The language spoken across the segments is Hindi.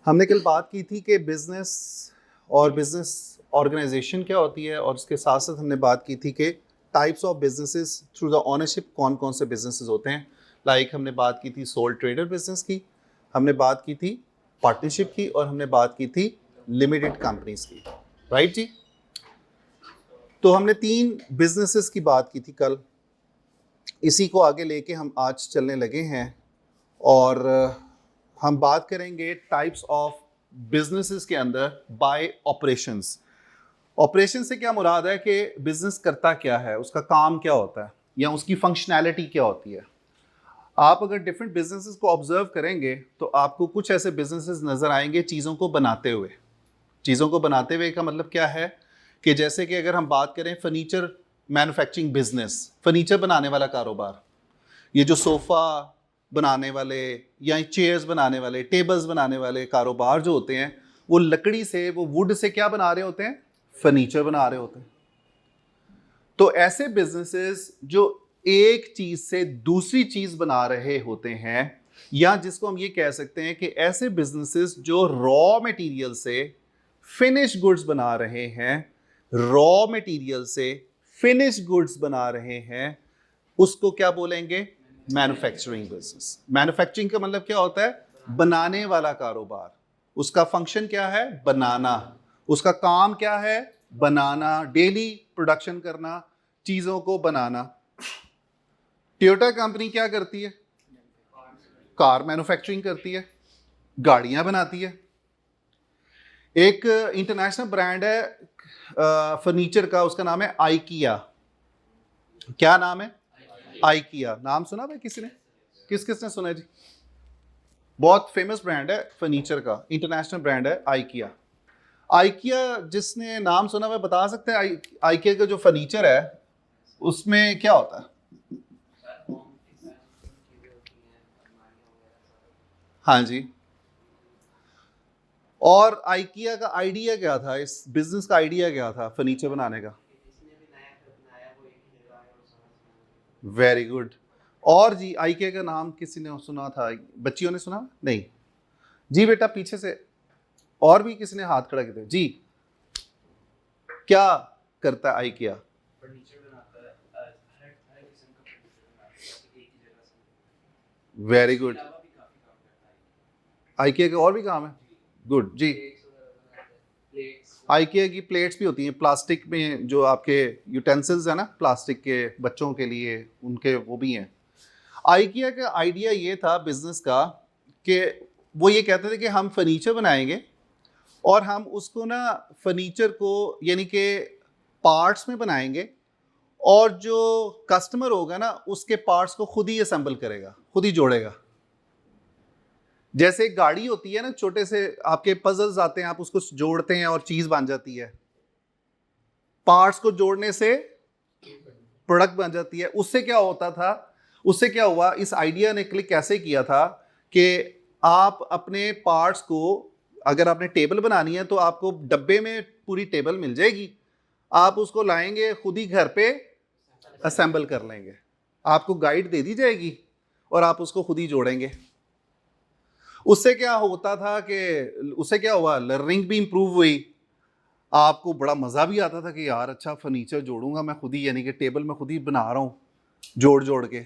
हमने कल बात की थी कि बिजनेस और बिजनेस ऑर्गेनाइजेशन क्या होती है, और उसके साथ साथ हमने बात की थी कि types of businesses through the ownership कौन कौन से बिजनेसेस होते हैं। लाइक हमने बात की थी सोल ट्रेडर बिजनेस की, हमने बात की थी पार्टनरशिप की, और हमने बात की थी लिमिटेड कंपनीज की। राइट जी। तो हमने 3 बिजनेसेस की बात की थी कल, इसी को आगे लेके हम आज चलने लगे हैं और हम बात करेंगे टाइप्स ऑफ बिजनेसेस के अंदर बाय ऑपरेशंस। ऑपरेशन से क्या मुराद है कि बिजनेस करता क्या है, उसका काम क्या होता है या उसकी फंक्शनैलिटी क्या होती है। आप अगर डिफरेंट बिजनेसेस को ऑब्जर्व करेंगे तो आपको कुछ ऐसे बिजनेसेस नजर आएंगे चीज़ों को बनाते हुए। चीज़ों को बनाते हुए का मतलब क्या है कि जैसे कि अगर हम बात करें फर्नीचर मैन्युफैक्चरिंग बिजनेस, फर्नीचर बनाने वाला कारोबार, ये जो सोफ़ा बनाने वाले या चेयर्स बनाने वाले, टेबल्स बनाने वाले कारोबार जो होते हैं, वो लकड़ी से, वो वुड से क्या बना रहे होते हैं, फर्नीचर बना रहे होते हैं। तो ऐसे बिजनेसेस जो एक चीज से दूसरी चीज बना रहे होते हैं, या जिसको हम ये कह सकते हैं कि ऐसे बिजनेसेस जो रॉ मटेरियल से फिनिश गुड्स बना रहे हैं, रॉ मटेरियल से फिनिश गुड्स बना रहे हैं, उसको क्या बोलेंगे, मैन्युफैक्चरिंग बिजनेस। मैन्युफैक्चरिंग का मतलब क्या होता है, बनाने वाला कारोबार। उसका फंक्शन क्या है, बनाना। उसका काम क्या है, बनाना, डेली प्रोडक्शन करना, चीजों को बनाना। टोयोटा कंपनी क्या करती है, कार मैन्युफैक्चरिंग करती है, गाड़ियां बनाती है। एक इंटरनेशनल ब्रांड है फर्नीचर का, उसका नाम है आइकिया। क्या नाम है, आइकिया। नाम सुना भाई किसी ने, किसने सुना है जी। बहुत फेमस ब्रांड है फर्नीचर का, इंटरनेशनल ब्रांड है आइकिया। आइकिया जिसने नाम सुना वह बता सकते हैं आइकिया का जो फर्नीचर है उसमें क्या होता है। हाँ जी। और आइकिया का आइडिया क्या था, इस बिजनेस का आइडिया क्या था फर्नीचर बनाने का। Very good. और जी आइकिया का नाम किसी ने सुना था, बच्चियों ने सुना नहीं जी, बेटा पीछे से और भी किसी ने हाथ खड़ा किया जी। क्या करता है आइकिया, वेरी गुड। आइकिया के और भी काम है, गुड जी। आइकिया की प्लेट्स भी होती हैं प्लास्टिक में, जो आपके यूटेंसिल्स है ना प्लास्टिक के बच्चों के लिए, उनके वो भी हैं। आइकिया का आइडिया ये था बिजनेस का कि वो ये कहते थे कि हम फर्नीचर बनाएंगे और हम उसको ना फर्नीचर को यानी कि पार्ट्स में बनाएंगे, और जो कस्टमर होगा ना उसके पार्ट्स को खुद ही असेंबल करेगा, खुद ही जोड़ेगा। जैसे एक गाड़ी होती है ना, छोटे से आपके पजल्स आते हैं, आप उसको जोड़ते हैं और चीज बन जाती है। पार्ट्स को जोड़ने से प्रोडक्ट बन जाती है। उससे क्या होता था, उससे क्या हुआ, इस आइडिया ने क्लिक कैसे किया था कि आप अपने पार्ट्स को, अगर आपने टेबल बनानी है तो आपको डब्बे में पूरी टेबल मिल जाएगी, आप उसको लाएंगे खुद ही घर पे असेंबल कर लेंगे, आपको गाइड दे दी जाएगी और आप उसको खुद ही जोड़ेंगे। उससे क्या होता था कि उससे क्या हुआ, लर्निंग भी इंप्रूव हुई, आपको बड़ा मज़ा भी आता था कि यार अच्छा फर्नीचर जोड़ूंगा मैं खुद ही, यानी कि टेबल में खुद ही बना रहा हूँ जोड़ जोड़ के।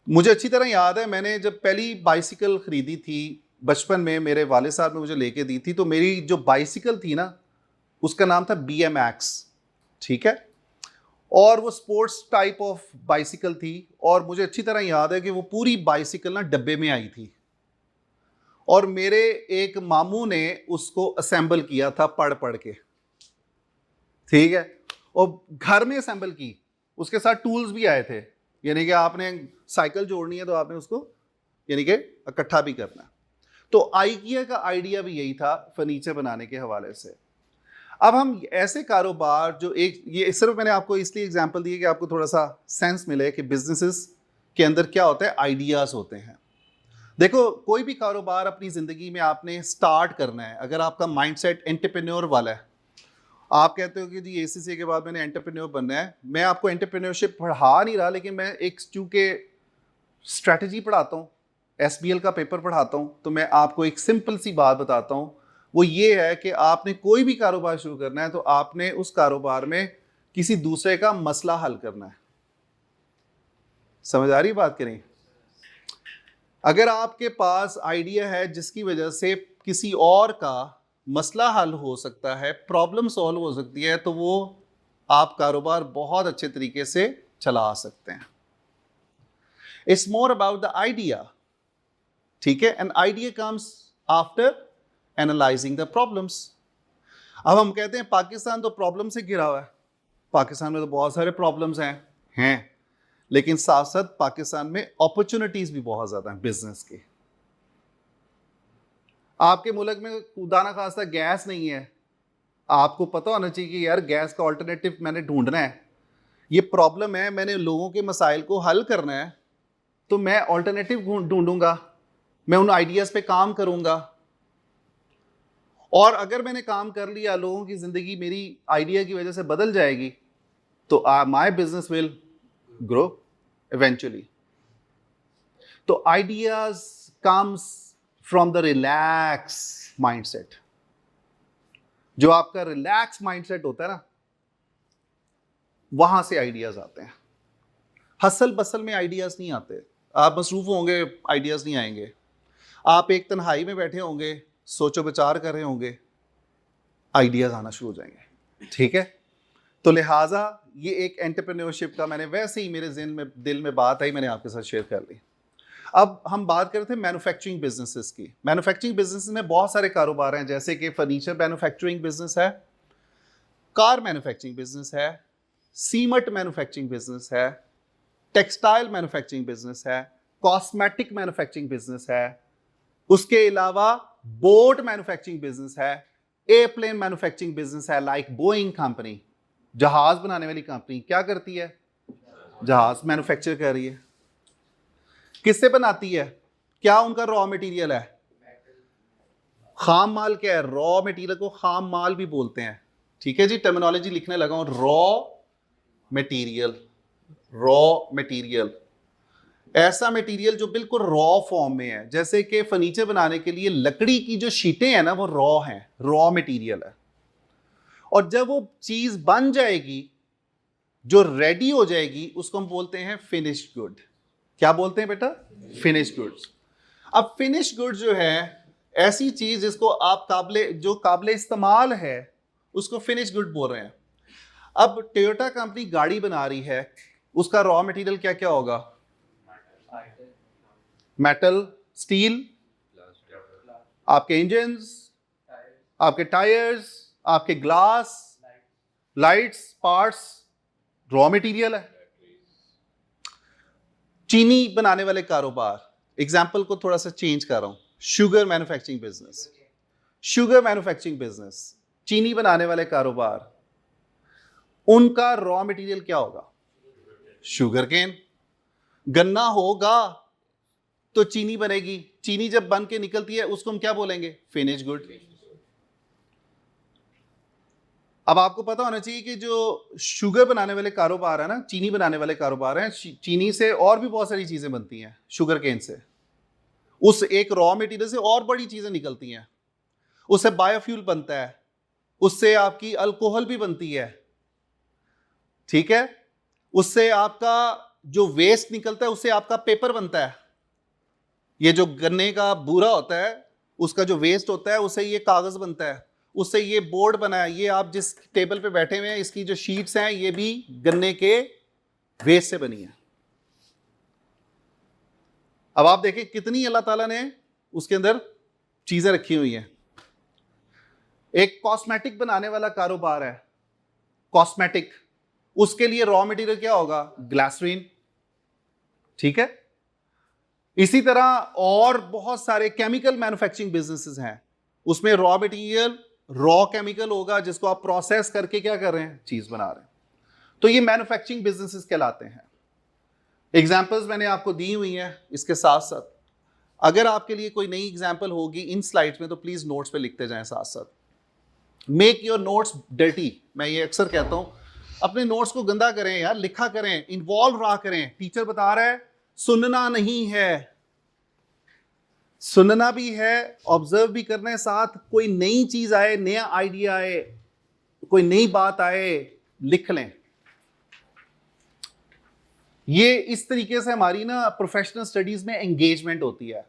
मुझे अच्छी तरह याद है, मैंने जब पहली बाइसिकल खरीदी थी बचपन में, मेरे वाले साहब ने मुझे लेके दी थी, तो मेरी जो बाइसिकल थी ना उसका नाम था BMX, ठीक है। और वो स्पोर्ट्स टाइप ऑफ बाइसिकल थी, और मुझे अच्छी तरह याद है कि वो पूरी बाइसिकल ना डब्बे में आई थी, और मेरे एक मामू ने उसको असेंबल किया था पढ़ पढ़ के, ठीक है, और घर में असेंबल की, उसके साथ टूल्स भी आए थे, यानी कि आपने साइकिल जोड़नी है तो आपने उसको यानी कि इकट्ठा भी करना है। तो आइकिया का आइडिया भी यही था फर्नीचर बनाने के हवाले से। अब हम ऐसे कारोबार जो एक, ये सिर्फ मैंने आपको इसलिए एग्जांपल दिए कि आपको थोड़ा सा सेंस मिले कि बिजनेसेस के अंदर क्या होता है, आइडियाज होते हैं। देखो कोई भी कारोबार अपनी ज़िंदगी में आपने स्टार्ट करना है, अगर आपका माइंडसेट एंटरप्रेन्योर वाला है, आप कहते हो कि जी ACCA के बाद मैंने एंटरप्रेन्योर बनना है, मैं आपको एंटरप्रेन्योरशिप पढ़ा नहीं रहा, लेकिन मैं एक चूंकि स्ट्रैटेजी पढ़ाता हूँ, SBL का पेपर पढ़ाता हूँ तो मैं आपको एक सिंपल सी बात बताता हूँ, वो ये है कि आपने कोई भी कारोबार शुरू करना है तो आपने उस कारोबार में किसी दूसरे का मसला हल करना है। समझ आ रही बात कि नहीं? अगर आपके पास आइडिया है जिसकी वजह से किसी और का मसला हल हो सकता है, प्रॉब्लम सॉल्व हो सकती है, तो वो आप कारोबार बहुत अच्छे तरीके से चला सकते हैं। It's more about the idea, ठीक है? An idea comes after analysing the problems. अब हम कहते हैं पाकिस्तान तो प्रॉब्लम से घिरा हुआ है, पाकिस्तान में तो बहुत सारे प्रॉब्लम्स हैं, लेकिन साथ साथ पाकिस्तान में अपॉर्चुनिटीज भी बहुत ज्यादा हैं बिजनेस की। आपके मुल्क में खुदा ना खास्ता गैस नहीं है, आपको पता होना चाहिए कि यार गैस का ऑल्टरनेटिव मैंने ढूंढना है, ये प्रॉब्लम है, मैंने लोगों के मसाइल को हल करना है, तो मैं ऑल्टरनेटिव ढूंढूंगा, मैं उन आइडियाज पे काम करूंगा। और अगर मैंने काम कर लिया, लोगों की जिंदगी मेरी आइडिया की वजह से बदल जाएगी, तो my business will grow eventually. तो ideas comes from the relax mindset. जो आपका रिलैक्स माइंडसेट होता है ना, वहां से आइडियाज आते हैं। हसल बसल में आइडियाज नहीं आते। आप मसरूफ होंगे, आइडियाज नहीं आएंगे। आप एक तन्हाई में बैठे होंगे, सोचो विचार कर रहे होंगे, आइडियाज आना शुरू हो जाएंगे, ठीक है? तो लिहाजा ये एक एंटरप्रेन्योरशिप का, मैंने वैसे ही मेरे दिल में बात आई, मैंने आपके साथ शेयर कर ली। अब हम बात कर रहे थे मैन्युफैक्चरिंग बिजनेसेस की। मैन्युफैक्चरिंग बिजनेस में बहुत सारे कारोबार हैं, जैसे कि फर्नीचर मैन्युफैक्चरिंग बिजनेस है, कार मैन्युफैक्चरिंग बिजनेस है, सीमेंट मैन्युफैक्चरिंग बिजनेस है, टेक्सटाइल मैन्युफैक्चरिंग बिजनेस है, कॉस्मेटिक मैन्युफैक्चरिंग बिजनेस है, उसके अलावा बोट मैन्युफैक्चरिंग बिजनेस है, एयरप्लेन मैन्युफैक्चरिंग बिजनेस है, लाइक बोइंग कंपनी, जहाज बनाने वाली कंपनी क्या करती है? जहाज मैन्युफैक्चर कर रही है। किससे बनाती है? क्या उनका रॉ मटेरियल है? खाम माल क्या है? रॉ मटेरियल को खाम माल भी बोलते हैं, ठीक है जी? टर्मिनोलॉजी लिखने लगा हूं, रॉ मटेरियल। रॉ मटेरियल ऐसा मटेरियल जो बिल्कुल रॉ फॉर्म में है, जैसे कि फर्नीचर बनाने के लिए लकड़ी की जो शीटें हैं ना, वो रॉ हैं, रॉ मटेरियल है। और जब वो चीज बन जाएगी, जो रेडी हो जाएगी, उसको हम बोलते हैं फिनिश्ड गुड। क्या बोलते हैं बेटा? Finished goods. अब फिनिश्ड गुड्स जो है ऐसी चीज जिसको आप काबिले इस्तेमाल है, उसको फिनिश्ड गुड बोल रहे हैं। अब टोयोटा कंपनी गाड़ी बना रही है, उसका रॉ मटेरियल क्या क्या होगा? मेटल, स्टील, आपके इंजन्स, आपके टायर्स, आपके glass, lights, parts, raw material है। चीनी बनाने वाले कारोबार, एग्जाम्पल को थोड़ा सा चेंज कर रहा हूं, sugar manufacturing business, sugar manufacturing business, चीनी बनाने वाले कारोबार, उनका रॉ मटेरियल क्या होगा? Sugar cane. गन्ना होगा तो चीनी बनेगी, चीनी जब बन के निकलती है उसको हम क्या बोलेंगे? Finish good. अब आपको पता होना चाहिए कि जो शुगर बनाने वाले कारोबार है ना, चीनी बनाने वाले कारोबार हैं, चीनी से और भी बहुत सारी चीजें बनती हैं, शुगर केन से, उस एक रॉ मटेरियल से और बड़ी चीजें निकलती हैं। उससे बायोफ्यूल बनता है, उससे आपकी अल्कोहल भी बनती है, ठीक है? उससे आपका जो वेस्ट निकलता है, उससे आपका पेपर बनता है। ये जो गन्ने का बूरा होता है, उसका जो वेस्ट होता है, उससे ये कागज बनता है, उससे ये बोर्ड बना है। ये आप जिस टेबल पे बैठे हुए हैं, इसकी जो शीट्स हैं, ये भी गन्ने के वेस्ट से बनी है। अब आप देखें कितनी अल्लाह ताला ने उसके अंदर चीजें रखी हुई हैं। एक कॉस्मेटिक बनाने वाला कारोबार है, कॉस्मेटिक, उसके लिए रॉ मटेरियल क्या होगा? ग्लिसरीन, ठीक है? इसी तरह और बहुत सारे केमिकल मैन्युफैक्चरिंग बिजनेसेस हैं, उसमें रॉ मटेरियल, रॉ केमिकल होगा जिसको आप प्रोसेस करके क्या कर रहे हैं? चीज बना रहे हैं। तो ये मैन्युफैक्चरिंग बिजनेसेस कहलाते हैं। एग्जांपल्स मैंने आपको दी हुई हैं। इसके साथ साथ अगर आपके लिए कोई नई एग्जांपल होगी इन स्लाइड्स में, तो प्लीज नोट्स पे लिखते जाएं साथ साथ। मेक योर नोट्स डर्टी, मैं ये अक्सर कहता हूं, अपने नोट्स को गंदा करें यार, लिखा करें, इन्वॉल्व रहा करें। टीचर बता रहा है, सुनना नहीं है, सुनना भी है, ऑब्जर्व भी करना है, साथ कोई नई चीज आए, नया आइडिया आए, कोई नई बात आए, लिख लें। ये इस तरीके से हमारी ना प्रोफेशनल स्टडीज में एंगेजमेंट होती है।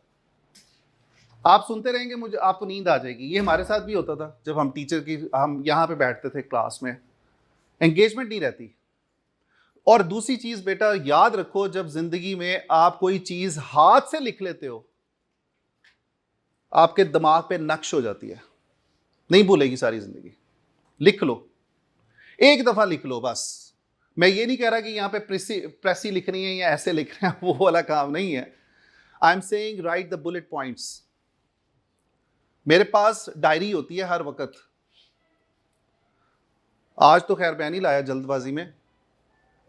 आप सुनते रहेंगे, मुझे आपको नींद आ जाएगी। ये हमारे साथ भी होता था जब हम यहां पे बैठते थे क्लास में, एंगेजमेंट नहीं रहती। और दूसरी चीज बेटा याद रखो, जब जिंदगी में आप कोई चीज हाथ से लिख लेते हो, आपके दिमाग पे नक्श हो जाती है, नहीं भूलेगी सारी जिंदगी। लिख लो, एक दफा लिख लो बस। मैं ये नहीं कह रहा कि यहां पे प्रेसी लिखनी है या ऐसे लिख रहे हैं, वो वाला काम नहीं है। I am saying right the bullet points. मेरे पास डायरी होती है हर वक्त। आज तो खैर मैं नहीं लाया जल्दबाजी में,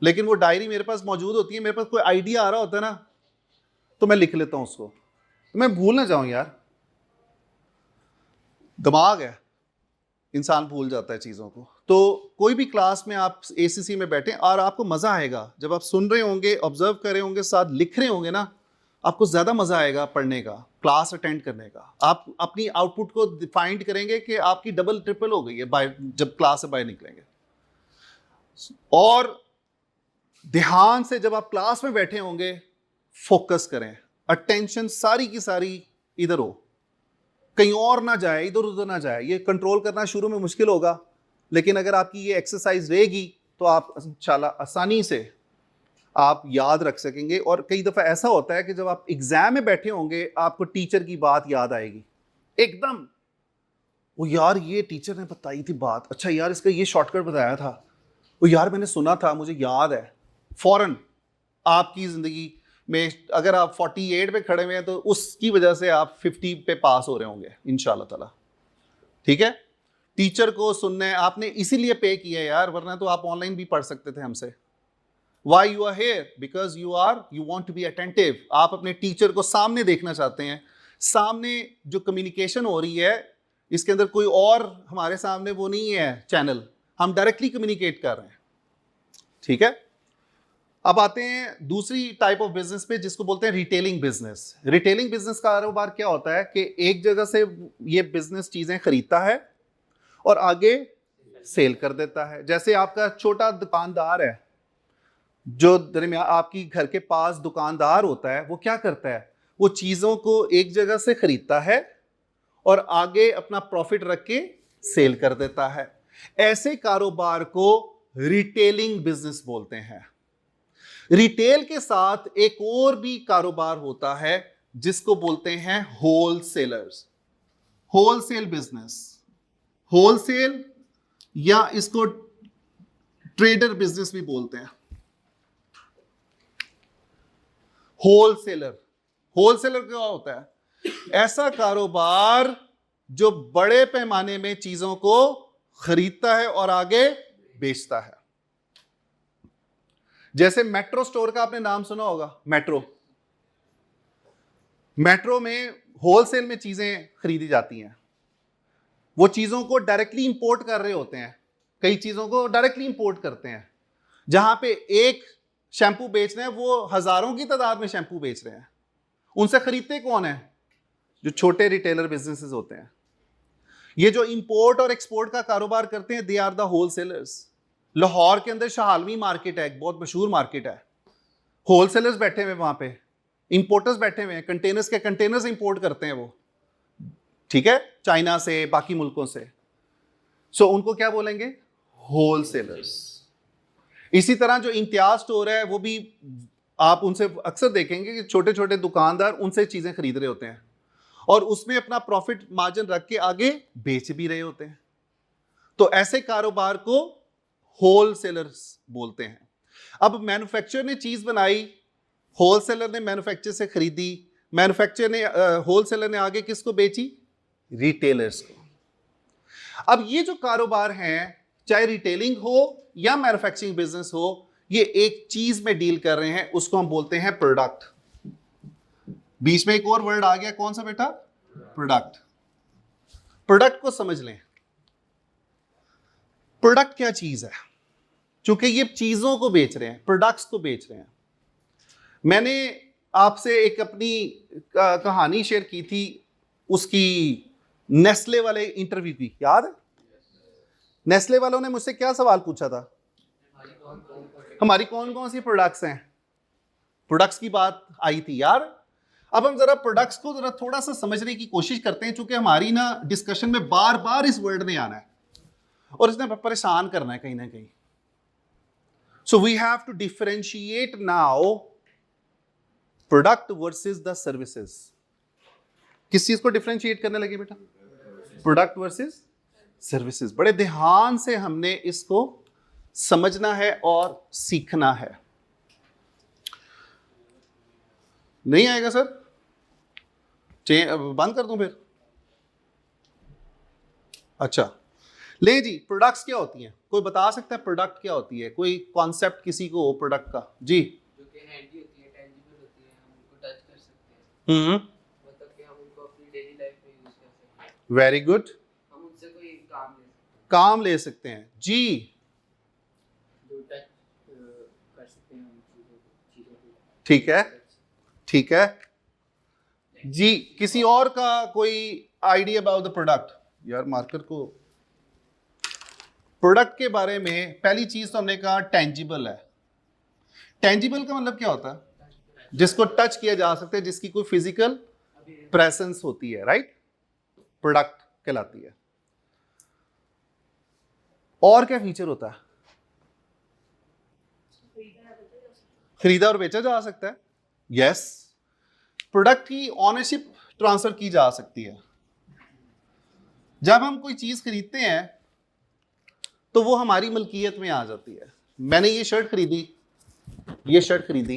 लेकिन वो डायरी मेरे पास मौजूद होती है। मेरे पास कोई आइडिया आ रहा होता है ना, तो मैं लिख लेता हूं उसको, तो मैं भूल ना जाऊं यार। दिमाग है, इंसान भूल जाता है चीज़ों को। तो कोई भी क्लास में आप एसीसी में बैठे और आपको मज़ा आएगा जब आप सुन रहे होंगे, ऑब्जर्व कर रहे होंगे, साथ लिख रहे होंगे ना, आपको ज़्यादा मज़ा आएगा पढ़ने का, क्लास अटेंड करने का। आप अपनी आउटपुट को फाइंड करेंगे कि आपकी डबल ट्रिपल हो गई है बाय जब क्लास से बाहर निकलेंगे। और ध्यान से जब आप क्लास में बैठे होंगे, फोकस करें, अटेंशन सारी की सारी इधर हो, कहीं और ना जाए, इधर उधर ना जाए। ये कंट्रोल करना शुरू में मुश्किल होगा, लेकिन अगर आपकी ये एक्सरसाइज रहेगी तो आप इंशाल्लाह आसानी से आप याद रख सकेंगे। और कई दफ़ा ऐसा होता है कि जब आप एग्जाम में बैठे होंगे, आपको टीचर की बात याद आएगी एकदम। वो यार ये टीचर ने बताई थी बात, अच्छा यार इसका ये शॉर्टकट बताया था, वो यार मैंने सुना था, मुझे याद है। फौरन आपकी ज़िंदगी में अगर आप 48 पे खड़े हुए हैं तो उसकी वजह से आप 50 पे पास हो रहे होंगे इंशाल्लाह ताला। ठीक है, टीचर को सुनने आपने इसीलिए पे किया यार, वरना तो आप ऑनलाइन भी पढ़ सकते थे हमसे। Why you are here? Because you want to be attentive. आप अपने टीचर को सामने देखना चाहते हैं। सामने जो कम्युनिकेशन हो रही है, इसके अंदर कोई और हमारे सामने वो नहीं है चैनल, हम डायरेक्टली कम्युनिकेट कर रहे हैं। ठीक है, अब आते हैं दूसरी टाइप ऑफ बिजनेस पे, जिसको बोलते हैं रिटेलिंग बिजनेस। रिटेलिंग बिजनेस का कारोबार क्या होता है कि एक जगह से ये बिजनेस चीजें खरीदता है और आगे सेल कर देता है। जैसे आपका छोटा दुकानदार है, जो दरमियान आपकी घर के पास दुकानदार होता है, वो क्या करता है, वो चीजों को एक जगह से खरीदता है और आगे अपना प्रॉफिट रख के सेल कर देता है। ऐसे कारोबार को रिटेलिंग बिजनेस बोलते हैं। रिटेल के साथ एक और भी कारोबार होता है जिसको बोलते हैं होलसेलर्स, होलसेल बिजनेस। होलसेल या इसको ट्रेडर बिजनेस भी बोलते हैं। होलसेलर, होलसेलर क्या होता है? ऐसा कारोबार जो बड़े पैमाने में चीजों को खरीदता है और आगे बेचता है। जैसे मेट्रो स्टोर का आपने नाम सुना होगा, मेट्रो। मेट्रो में होलसेल में चीजें खरीदी जाती हैं। वो चीजों को डायरेक्टली इंपोर्ट कर रहे होते हैं, कई चीजों को डायरेक्टली इंपोर्ट करते हैं। जहां पे एक शैंपू बेच रहे हैं, वो हजारों की तादाद में शैंपू बेच रहे हैं। उनसे खरीदते कौन है? जो छोटे रिटेलर बिजनेसेस होते हैं। ये जो इंपोर्ट और एक्सपोर्ट का कारोबार करते हैं, they are the wholesalers. Lahore के अंदर शाहलवी मार्केट है, एक बहुत मशहूर मार्केट है। होलसेलर्स बैठे हुए वहां पे, इंपोर्टर्स बैठे हुए हैं, कंटेनर्स के कंटेनर्स इंपोर्ट करते हैं वो, ठीक है, चाइना से, बाकी मुल्कों से। सो उनको क्या बोलेंगे? होलसेलर्स। इसी तरह जो इम्तियाज स्टोर है, वो भी आप उनसे अक्सर देखेंगे कि छोटे छोटे दुकानदार उनसे चीजें खरीद रहे होते हैं और उसमें अपना प्रॉफिट मार्जिन रख के आगे बेच भी रहे होते हैं। तो ऐसे कारोबार को होलसेलर्स बोलते हैं। अब मैन्युफैक्चरर ने चीज बनाई, होलसेलर ने मैन्युफैक्चरर से खरीदी, मैन्युफैक्चरर ने होलसेलर ने आगे किसको बेची? रिटेलर्स को। अब ये जो कारोबार हैं, चाहे रिटेलिंग हो या मैन्युफैक्चरिंग बिजनेस हो, ये एक चीज में डील कर रहे हैं, उसको हम बोलते हैं प्रोडक्ट। बीच में एक और वर्ड आ गया, कौन सा बेटा? प्रोडक्ट। प्रोडक्ट को समझ लें, प्रोडक्ट क्या चीज है। चूंकि ये चीजों को बेच रहे हैं, प्रोडक्ट्स को बेच रहे हैं। मैंने आपसे एक अपनी कहानी शेयर की थी उसकी नेस्ले वाले इंटरव्यू की, याद है? नेस्ले वालों ने मुझसे क्या सवाल पूछा था? हमारी कौन कौन सी प्रोडक्ट्स हैं? प्रोडक्ट्स की बात आई थी यार। अब हम जरा प्रोडक्ट्स को जरा थोड़ा सा समझने की कोशिश करते हैं, क्योंकि हमारी ना डिस्कशन में बार बार इस वर्ड ने आना है और इसने परेशान करना है कहीं ना कहीं। So we have to differentiate now product versus the services. किस चीज को डिफरेंशिएट करने लगे बेटा? Product versus services. बड़े ध्यान से हमने इसको समझना है और सीखना है। नहीं आएगा सर? बंद कर दूं फिर? अच्छा ले जी, प्रोडक्ट्स क्या होती हैं? कोई बता सकता है प्रोडक्ट क्या होती है? कोई कॉन्सेप्ट किसी को हो प्रोडक्ट का? जी, जो कि हैंडी होती है, टेंजिबल होती है, हम उनको टच कर सकते हैं, मतलब कि हम उनको अपनी डेली लाइफ में यूज कर सकते हैं। Very good. हम उनसे कोई काम ले सकते हैं जी। जो टच कर सकते हैं हम चीजों को। ठीक है, ठीक है जी। किसी और का कोई आइडिया अबाउट द प्रोडक्ट? यार मार्कर को, प्रोडक्ट के बारे में पहली चीज तो हमने कहा टेंजिबल है। टेंजिबल का मतलब क्या होता है? जिसको टच किया जा सकता है, जिसकी कोई फिजिकल प्रेजेंस होती है, राइट? प्रोडक्ट कहलाती है। और क्या फीचर होता है? खरीदा और बेचा जा सकता है। यस। प्रोडक्ट की ऑनरशिप ट्रांसफर की जा सकती है। जब हम कोई चीज खरीदते हैं तो वो हमारी मलकियत में आ जाती है। मैंने ये शर्ट खरीदी, ये शर्ट खरीदी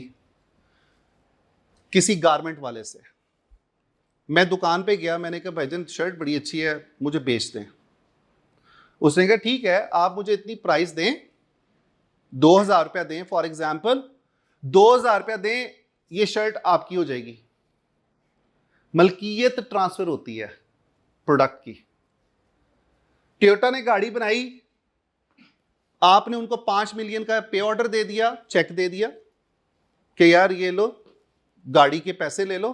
किसी गारमेंट वाले से। मैं दुकान पे गया, मैंने कहा भाईजान शर्ट बड़ी अच्छी है, मुझे बेच दें। उसने कहा ठीक है, आप मुझे इतनी प्राइस दें, 2000 रुपया दें, फॉर एग्जाम्पल 2000 रुपया दें, ये शर्ट आपकी हो जाएगी। मलकियत ट्रांसफर होती है प्रोडक्ट की। टोयोटा ने गाड़ी बनाई, आपने उनको 5 मिलियन का पे ऑर्डर दे दिया, चेक दे दिया कि यार ये लो, गाड़ी के पैसे ले लो।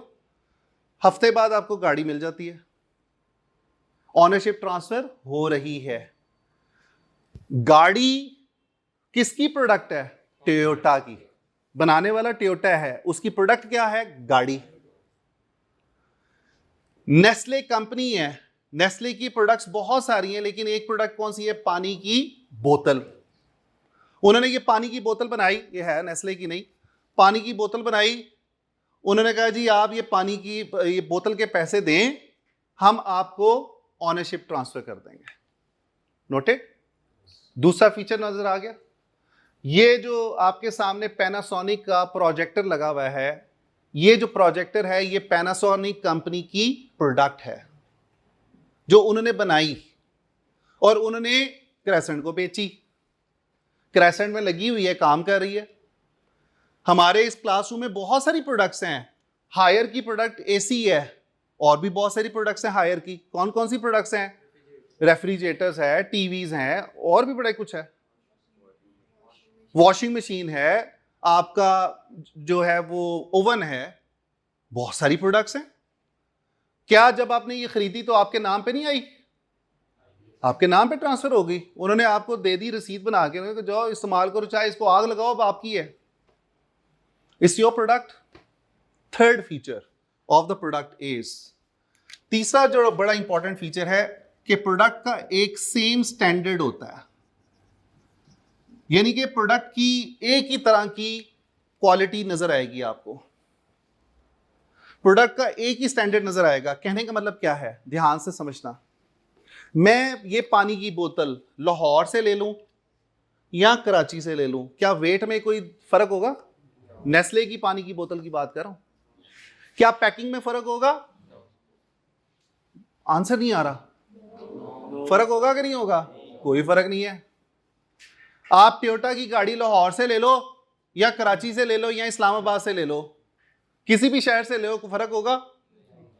हफ्ते बाद आपको गाड़ी मिल जाती है, ऑनरशिप ट्रांसफर हो रही है। गाड़ी किसकी प्रोडक्ट है? टोयोटा की। बनाने वाला टोयोटा है, उसकी प्रोडक्ट क्या है? गाड़ी। नेस्ले कंपनी है, नेस्ले की प्रोडक्ट्स बहुत सारी हैं, लेकिन एक प्रोडक्ट कौन सी है? पानी की बोतल। उन्होंने ये पानी की बोतल बनाई, ये है नेस्ले की नहीं, पानी की बोतल बनाई। उन्होंने कहा जी आप ये पानी की ये बोतल के पैसे दें, हम आपको ऑनरशिप ट्रांसफर कर देंगे। नोटेड? दूसरा फीचर नजर आ गया। ये जो आपके सामने पैनासोनिक का प्रोजेक्टर लगा हुआ है, ये जो प्रोजेक्टर है ये पैनासोनिक कंपनी की प्रोडक्ट है जो उन्होंने बनाई और उन्होंने क्रेसेंट को बेची। क्रेसेंट में लगी हुई है, काम कर रही है। हमारे इस क्लासरूम में बहुत सारी प्रोडक्ट्स हैं। हायर की प्रोडक्ट एसी है, और भी बहुत सारी प्रोडक्ट्स हैं हायर की। कौन कौन सी प्रोडक्ट्स हैं? रेफ्रिजरेटर्स है, टीवीज हैं, और भी बड़ा कुछ है। वॉशिंग मशीन है, आपका जो है वो ओवन है, बहुत सारी प्रोडक्ट्स हैं। क्या जब आपने ये खरीदी तो आपके नाम पे नहीं आई? आपके नाम पे ट्रांसफर हो गई। उन्होंने आपको दे दी रसीद बना के, उन्होंने कहा जाओ इस्तेमाल करो, चाहे इसको आग लगाओ, अब आपकी है। It's your product. Third feature of the product is, तीसरा जो बड़ा इंपॉर्टेंट फीचर है कि प्रोडक्ट का एक सेम स्टैंडर्ड होता है। यानी कि प्रोडक्ट की एक ही तरह की क्वालिटी नजर आएगी आपको, प्रोडक्ट का एक ही स्टैंडर्ड नजर आएगा। कहने का मतलब क्या है, ध्यान से समझना। मैं ये पानी की बोतल लाहौर से ले लूं या कराची से ले लूं, क्या वेट में कोई फर्क होगा? नेस्ले की पानी की बोतल की बात कर रहा हूं, क्या पैकिंग में फर्क होगा? आंसर नहीं आ रहा। फर्क होगा कि नहीं होगा? कोई फर्क नहीं है। आप टोयोटा की गाड़ी लाहौर से ले लो या कराची से ले लो या इस्लामाबाद से ले लो, किसी भी शहर से ले लो, कोई फर्क होगा?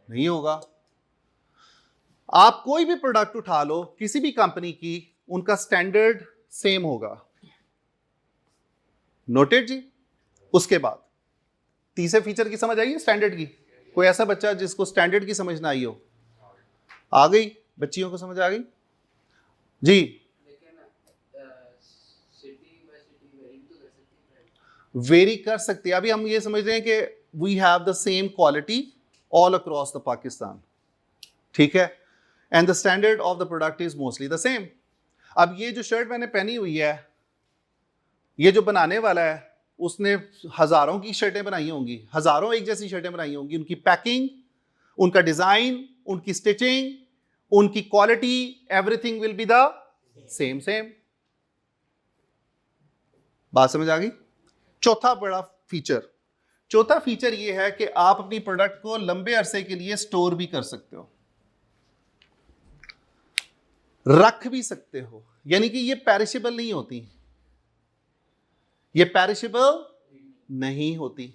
नहीं होगा। आप कोई भी प्रोडक्ट उठा लो किसी भी कंपनी की, उनका स्टैंडर्ड सेम होगा। नोटेड जी? उसके बाद तीसरे फीचर की समझ आई है स्टैंडर्ड की? कोई ऐसा बच्चा जिसको स्टैंडर्ड की समझ ना आई हो? आ गई? बच्चियों को समझ आ गई जी? लेकिन सिटी बाय सिटी वेरी तो कर सकती है। वेरी कर सकती है। अभी हम ये समझ रहे हैं कि we have the same quality all across the Pakistan, ठीक है, and the standard of the product is mostly the same. अब ये जो शर्ट मैंने पहनी हुई है, ये जो बनाने वाला है उसने हजारों की शर्टें बनाई होंगी, हजारों एक जैसी शर्टें बनाई होंगी। उनकी पैकिंग, उनका डिजाइन, उनकी स्टिचिंग, उनकी quality, everything will be the same. बात समझ आ गई? चौथा बड़ा फीचर, चौथा फीचर ये है कि आप अपनी प्रोडक्ट को लंबे अरसे के लिए स्टोर भी कर सकते हो, रख भी सकते हो, यानी कि ये पेरिशेबल नहीं होती, ये पेरिशेबल नहीं होती।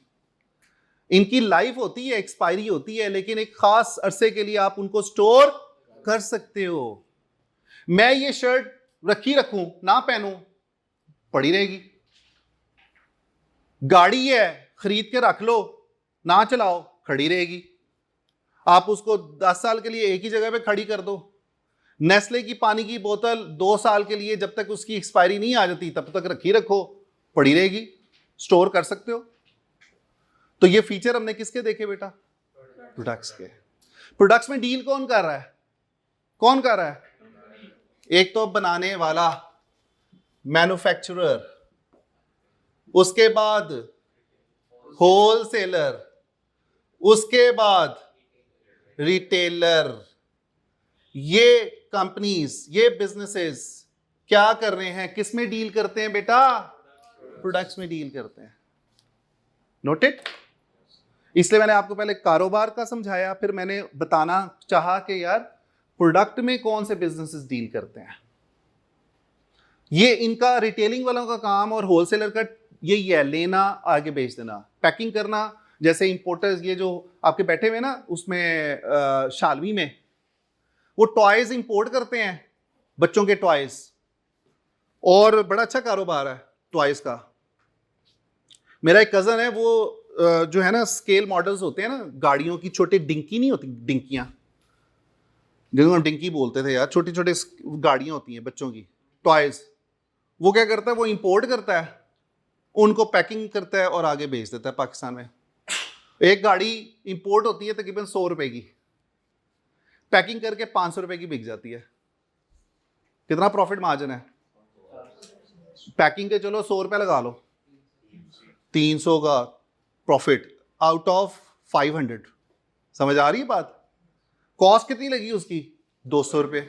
इनकी लाइफ होती है, एक्सपायरी होती है, लेकिन एक खास अरसे के लिए आप उनको स्टोर कर सकते हो। मैं ये शर्ट रखूं ना पहनूं, पड़ी रहेगी। गाड़ी है, खरीद के रख लो, ना चलाओ, खड़ी रहेगी। आप उसको 10 साल के लिए एक ही जगह पे खड़ी कर दो। नेस्ले की पानी की बोतल 2 साल के लिए, जब तक उसकी एक्सपायरी नहीं आ जाती तब तक रखी रखो, पड़ी रहेगी, स्टोर कर सकते हो। तो ये फीचर हमने किसके देखे बेटा? प्रोडक्ट्स के। प्रोडक्ट्स में डील कौन कर रहा है? कौन कर रहा है? एक तो बनाने वाला, मैन्युफैक्चरर, उसके बाद होलसेलर, उसके बाद रिटेलर। ये कंपनीज, ये बिजनेसेस क्या कर रहे हैं? किस में डील करते हैं बेटा? प्रोडक्ट्स में डील करते हैं। नोटेड? इसलिए मैंने आपको पहले कारोबार का समझाया, फिर मैंने बताना चाहा कि यार प्रोडक्ट में कौन से बिजनेसेस डील करते हैं। ये इनका रिटेलिंग वालों का काम और होलसेलर का यही है, लेना आगे बेच देना, पैकिंग करना। जैसे इंपोर्टर्स, ये जो आपके बैठे हुए ना उसमें शालवी में, वो टॉयज इंपोर्ट करते हैं, बच्चों के टॉयज, और बड़ा अच्छा कारोबार है टॉयज का। मेरा एक कजन है, वो जो है ना स्केल मॉडल्स होते हैं ना, गाड़ियों की छोटी डिंकी नहीं होती, डिंकियां जिनको हम डिंकी बोलते थे यार, छोटी छोटी गाड़ियां होती हैं बच्चों की, टॉयज। वो क्या करता है? वो इंपोर्ट करता है, उनको पैकिंग करता है और आगे बेच देता है पाकिस्तान में। एक गाड़ी इंपोर्ट होती है तकरीबन 100 रुपए की, पैकिंग करके 500 रुपए की बिक जाती है। कितना प्रॉफिट मार्जिन है? पैकिंग के चलो 100 रुपए लगा लो, 300 का प्रॉफिट आउट ऑफ 500। समझ आ रही है बात? कॉस्ट कितनी लगी उसकी? 200 रुपए।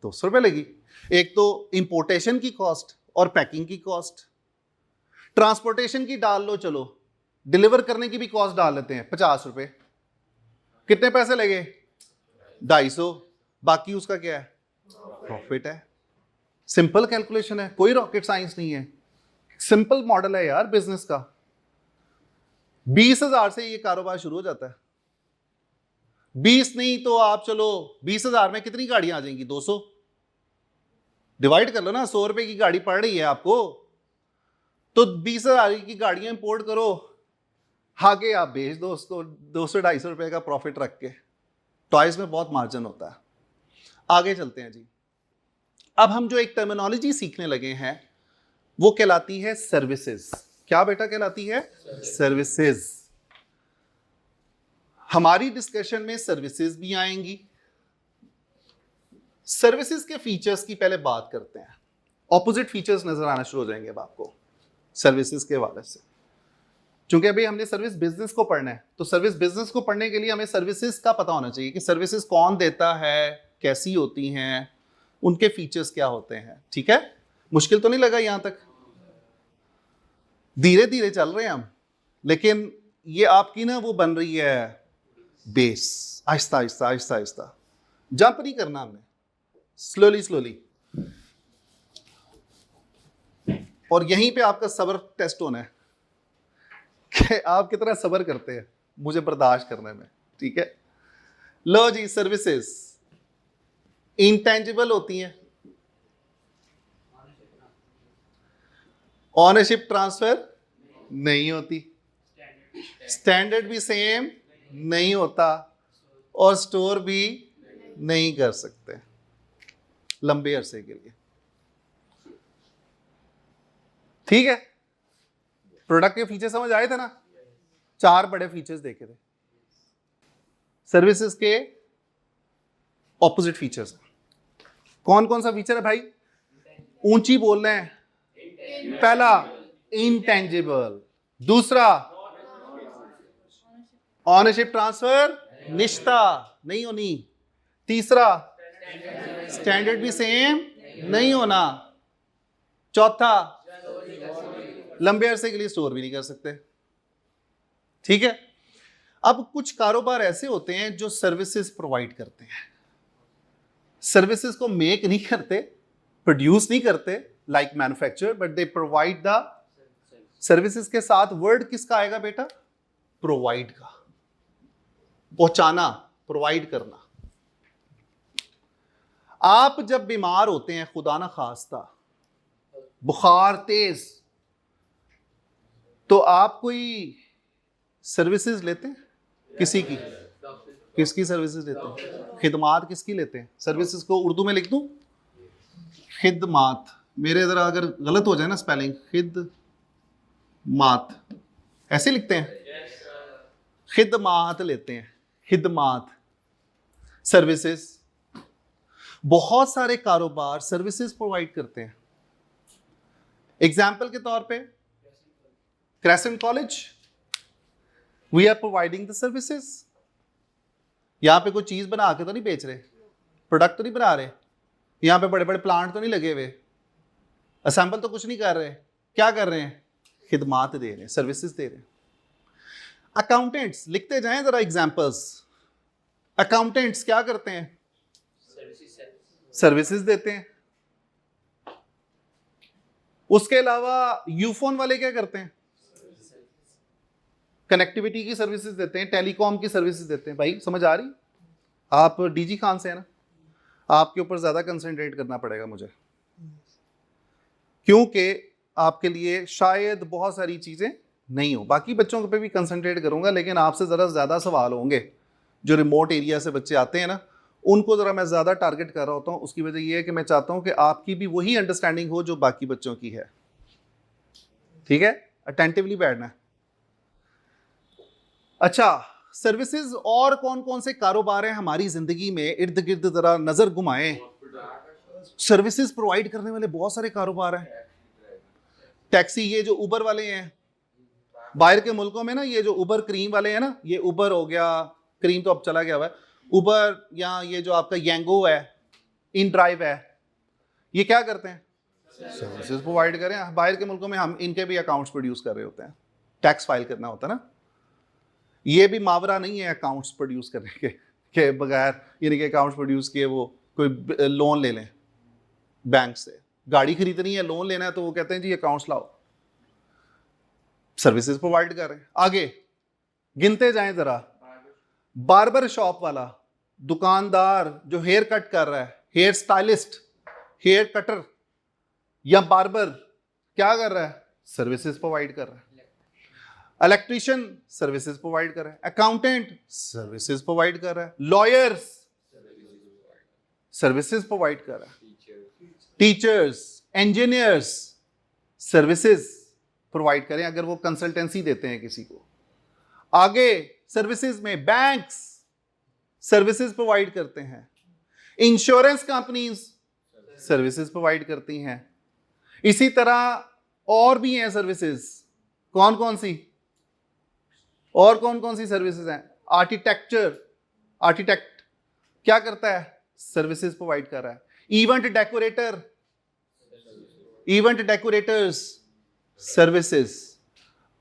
200 रुपए लगी। एक तो इंपोर्टेशन की कॉस्ट और पैकिंग की कॉस्ट, ट्रांसपोर्टेशन की डाल लो, चलो डिलीवर करने की भी कॉस्ट डाल लेते हैं, 50 रुपए। कितने पैसे लगे? 250। बाकी उसका क्या है? प्रॉफिट है। सिंपल कैलकुलेशन है, कोई रॉकेट साइंस नहीं है, सिंपल मॉडल है यार बिजनेस का। 20,000 से ये कारोबार शुरू हो जाता है। 20 नहीं तो आप चलो 20,000 में कितनी गाड़ियां आ जाएंगी? 200। डिवाइड कर लो ना, 100 रुपए की गाड़ी पड़ रही है आपको, तो 20,000 की गाड़ियां इंपोर्ट करो, आगे आप बेच दो उसको 200-250 रुपए का प्रॉफिट रख के। टॉयज में बहुत मार्जिन होता है। आगे चलते हैं जी। अब हम जो एक टर्मिनोलॉजी सीखने लगे हैं वो कहलाती है सर्विसेज। क्या बेटा कहलाती है? सर्विसेज। हमारी डिस्कशन में सर्विसेज भी आएंगी। सर्विसेज के फीचर्स की पहले बात करते हैं, ऑपोजिट फीचर्स नजर आना शुरू हो जाएंगे अब आपको सर्विसेज के हवाले से। क्योंकि अभी हमने सर्विस बिजनेस को पढ़ना है, तो सर्विस बिजनेस को पढ़ने के लिए हमें सर्विसेज का पता होना चाहिए कि सर्विसेज कौन देता है, कैसी होती हैं, उनके फीचर्स क्या होते हैं। ठीक है? मुश्किल तो नहीं लगा यहां तक? धीरे धीरे चल रहे हैं हम, लेकिन ये आपकी ना वो बन रही है बेस, आहिस्ता आहिस्ता आहिस्ता आहिस्ता। जंप नहीं करना हमने, स्लोली स्लोली। और यहीं पे आपका सब्र टेस्ट होना है कि आप कितना सब्र करते हैं मुझे बर्दाश्त करने में। ठीक है? लो जी, सर्विसेज इंटेंजिबल होती हैं, ऑनरशिप ट्रांसफर नहीं होती, स्टैंडर्ड भी सेम नहीं होता और स्टोर भी नहीं कर सकते लंबे अरसे के लिए। ठीक है, प्रोडक्ट के फीचर समझ आए थे ना? 4 बड़े फीचर्स देखे थे। सर्विसेज के ऑपोजिट फीचर्स कौन कौन सा फीचर है भाई? ऊंची बोल रहे हैं। पहला इंटेंजिबल, दूसरा ऑनरशिप ट्रांसफर, निष्ठा नहीं होनी, तीसरा स्टैंडर्ड भी सेम नहीं होना, चौथा लंबे अरसे के लिए स्टोर भी नहीं कर सकते। ठीक है, अब कुछ कारोबार ऐसे होते हैं जो सर्विसेज प्रोवाइड करते हैं। सर्विसेज को मेक नहीं करते, प्रोड्यूस नहीं करते like manufacture, but they provide the services. के साथ वर्ड किसका आएगा बेटा? प्रोवाइड का, पहुंचाना, प्रोवाइड करना। आप जब बीमार होते हैं, खुदा ना खास्ता बुखार तेज, तो आप कोई सर्विसेज लेते हैं? किसी की? किसकी सर्विसेज लेते हैं? खिदमात किसकी लेते हैं? सर्विसेज को उर्दू में लिख दूं? खिदमात। मेरे जरा अगर गलत हो जाए ना स्पेलिंग, खिदमात ऐसे लिखते हैं? खिदमात लेते हैं, खिदमात, सर्विसेज। बहुत सारे कारोबार सर्विसेज प्रोवाइड करते हैं। एग्जाम्पल के तौर पे crescent college, we are providing the services. यहां पे कोई चीज बना के तो नहीं बेच रहे, प्रोडक्ट तो नहीं बना रहे, यहां पे बड़े बड़े प्लांट तो नहीं लगे हुए, असेंबल तो कुछ नहीं कर रहे। क्या कर रहे हैं? खिदमात दे रहे हैं, सर्विसेज दे रहे हैं। अकाउंटेंट्स, लिखते जाएं जरा एग्जांपल्स। अकाउंटेंट्स क्या करते हैं? सर्विसेज देते हैं। उसके अलावा यूफोन वाले क्या करते हैं? कनेक्टिविटी की सर्विसेज देते हैं, टेलीकॉम की सर्विसेज देते हैं। भाई समझ आ रही? आप डीजी खान से है ना, आपके ऊपर ज्यादा कंसंट्रेट करना पड़ेगा मुझे, क्योंकि आपके लिए शायद बहुत सारी चीजें नहीं हो। बाकी बच्चों पे भी कंसंट्रेट करूंगा, लेकिन आपसे जरा ज्यादा सवाल होंगे। जो रिमोट एरिया से बच्चे आते हैं ना, उनको जरा मैं ज्यादा टारगेट कर रहा होता हूं। उसकी वजह यह है कि मैं चाहता हूं कि आपकी भी वही अंडरस्टैंडिंग हो जो बाकी बच्चों की है। ठीक है, अटेंटिवली बैठना है। अच्छा, सर्विसेज और कौन कौन से कारोबार हैं हमारी जिंदगी में? इर्द गिर्द जरा नजर घुमाएं। सर्विसेज प्रोवाइड करने वाले बहुत सारे कारोबार हैं। टैक्सी, ये जो उबर वाले हैं बाहर के मुल्कों में ना, ये जो उबर क्रीम वाले हैं ना, ये उबर हो गया, क्रीम तो अब चला गया हुआ है, उबर, या ये जो आपका यंगो है, इन ड्राइव है, ये क्या करते हैं? सर्विसेज प्रोवाइड करें। बाहर के मुल्कों में हम इनके भी अकाउंट्स प्रोड्यूस कर रहे होते हैं, टैक्स फाइल करना होता है ना। ये भी मावरा नहीं है अकाउंट्स प्रोड्यूस करने के बगैर इनके अकाउंट्स प्रोड्यूस किए वो कोई लोन ले लें बैंक से। गाड़ी खरीदनी है, लोन लेना है, तो वो कहते हैं जी अकाउंट्स लाओ। सर्विसेज प्रोवाइड कर रहे हैं। आगे गिनते जाएं जरा। बार्बर शॉप वाला, दुकानदार जो हेयर कट कर रहा है, हेयर स्टाइलिस्ट, हेयर कटर या बार्बर, क्या कर रहा है? सर्विसेज प्रोवाइड कर रहा है। इलेक्ट्रीशियन सर्विसेज प्रोवाइड कर रहा है। अकाउंटेंट सर्विसेज प्रोवाइड कर रहा है। लॉयर्स सर्विसेज प्रोवाइड कर रहा है। टीचर्स, इंजीनियर्स सर्विसेज प्रोवाइड करें अगर वो कंसल्टेंसी देते हैं किसी को। आगे सर्विसेज में बैंक्स सर्विसेज प्रोवाइड करते हैं। इंश्योरेंस कंपनीज सर्विसेज प्रोवाइड करती हैं। इसी तरह और भी हैं सर्विसेज। कौन कौन सी? और कौन कौन सी सर्विसेज हैं? आर्किटेक्ट क्या करता है? सर्विसेज प्रोवाइड कर रहा है। Event decorators services.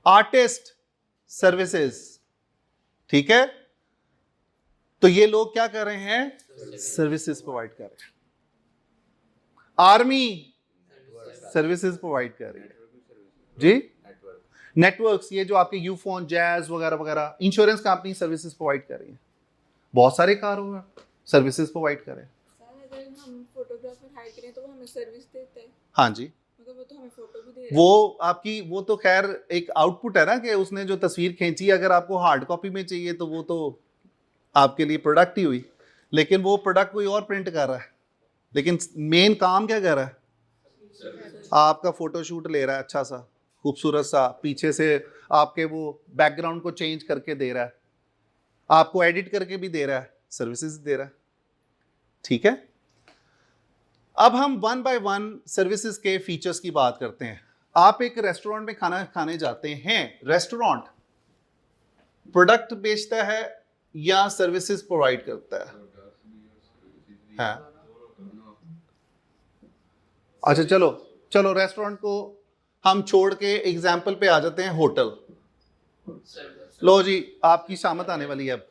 Artist services. ठीक है, तो ये लोग क्या कर रहे हैं? सर्विसेज प्रोवाइड कर रहे हैं। आर्मी सर्विसेज प्रोवाइड कर रही है जी। नेटवर्क्स, ये जो आपके यूफोन, जैज वगैरह वगैरह, इंश्योरेंस कंपनी सर्विसेज प्रोवाइड कर रही है। बहुत सारे कारोबार सर्विसेज प्रोवाइड कर रहे हैं। सर अगर हम फोटोग्राफर हायर करें तो वो हमें सर्विस देते हैं? हाँ जी, मगर वो तो हमें फोटो भी दे रहा है। वो आपकी वो तो खैर एक आउटपुट है ना कि उसने जो तस्वीर खींची, अगर आपको हार्ड कॉपी में चाहिए तो वो तो आपके लिए प्रोडक्ट ही हुई, लेकिन वो प्रोडक्ट कोई और प्रिंट कर रहा है, लेकिन मेन काम क्या कर रहा है? आपका फोटोशूट ले रहा है, अच्छा सा खूबसूरत सा, पीछे से आपके वो बैकग्राउंड को चेंज करके दे रहा है, आपको एडिट करके भी दे रहा है, सर्विसेज दे रहा है। ठीक है, अब हम वन बाय वन सर्विसेज के फीचर्स की बात करते हैं। आप एक रेस्टोरेंट में खाना खाने जाते हैं, रेस्टोरेंट प्रोडक्ट बेचता है या सर्विसेज प्रोवाइड करता है? हाँ, अच्छा चलो चलो, रेस्टोरेंट को हम छोड़ के एग्जाम्पल पे आ जाते हैं, होटल। लो जी, आपकी शामत आने वाली है अब।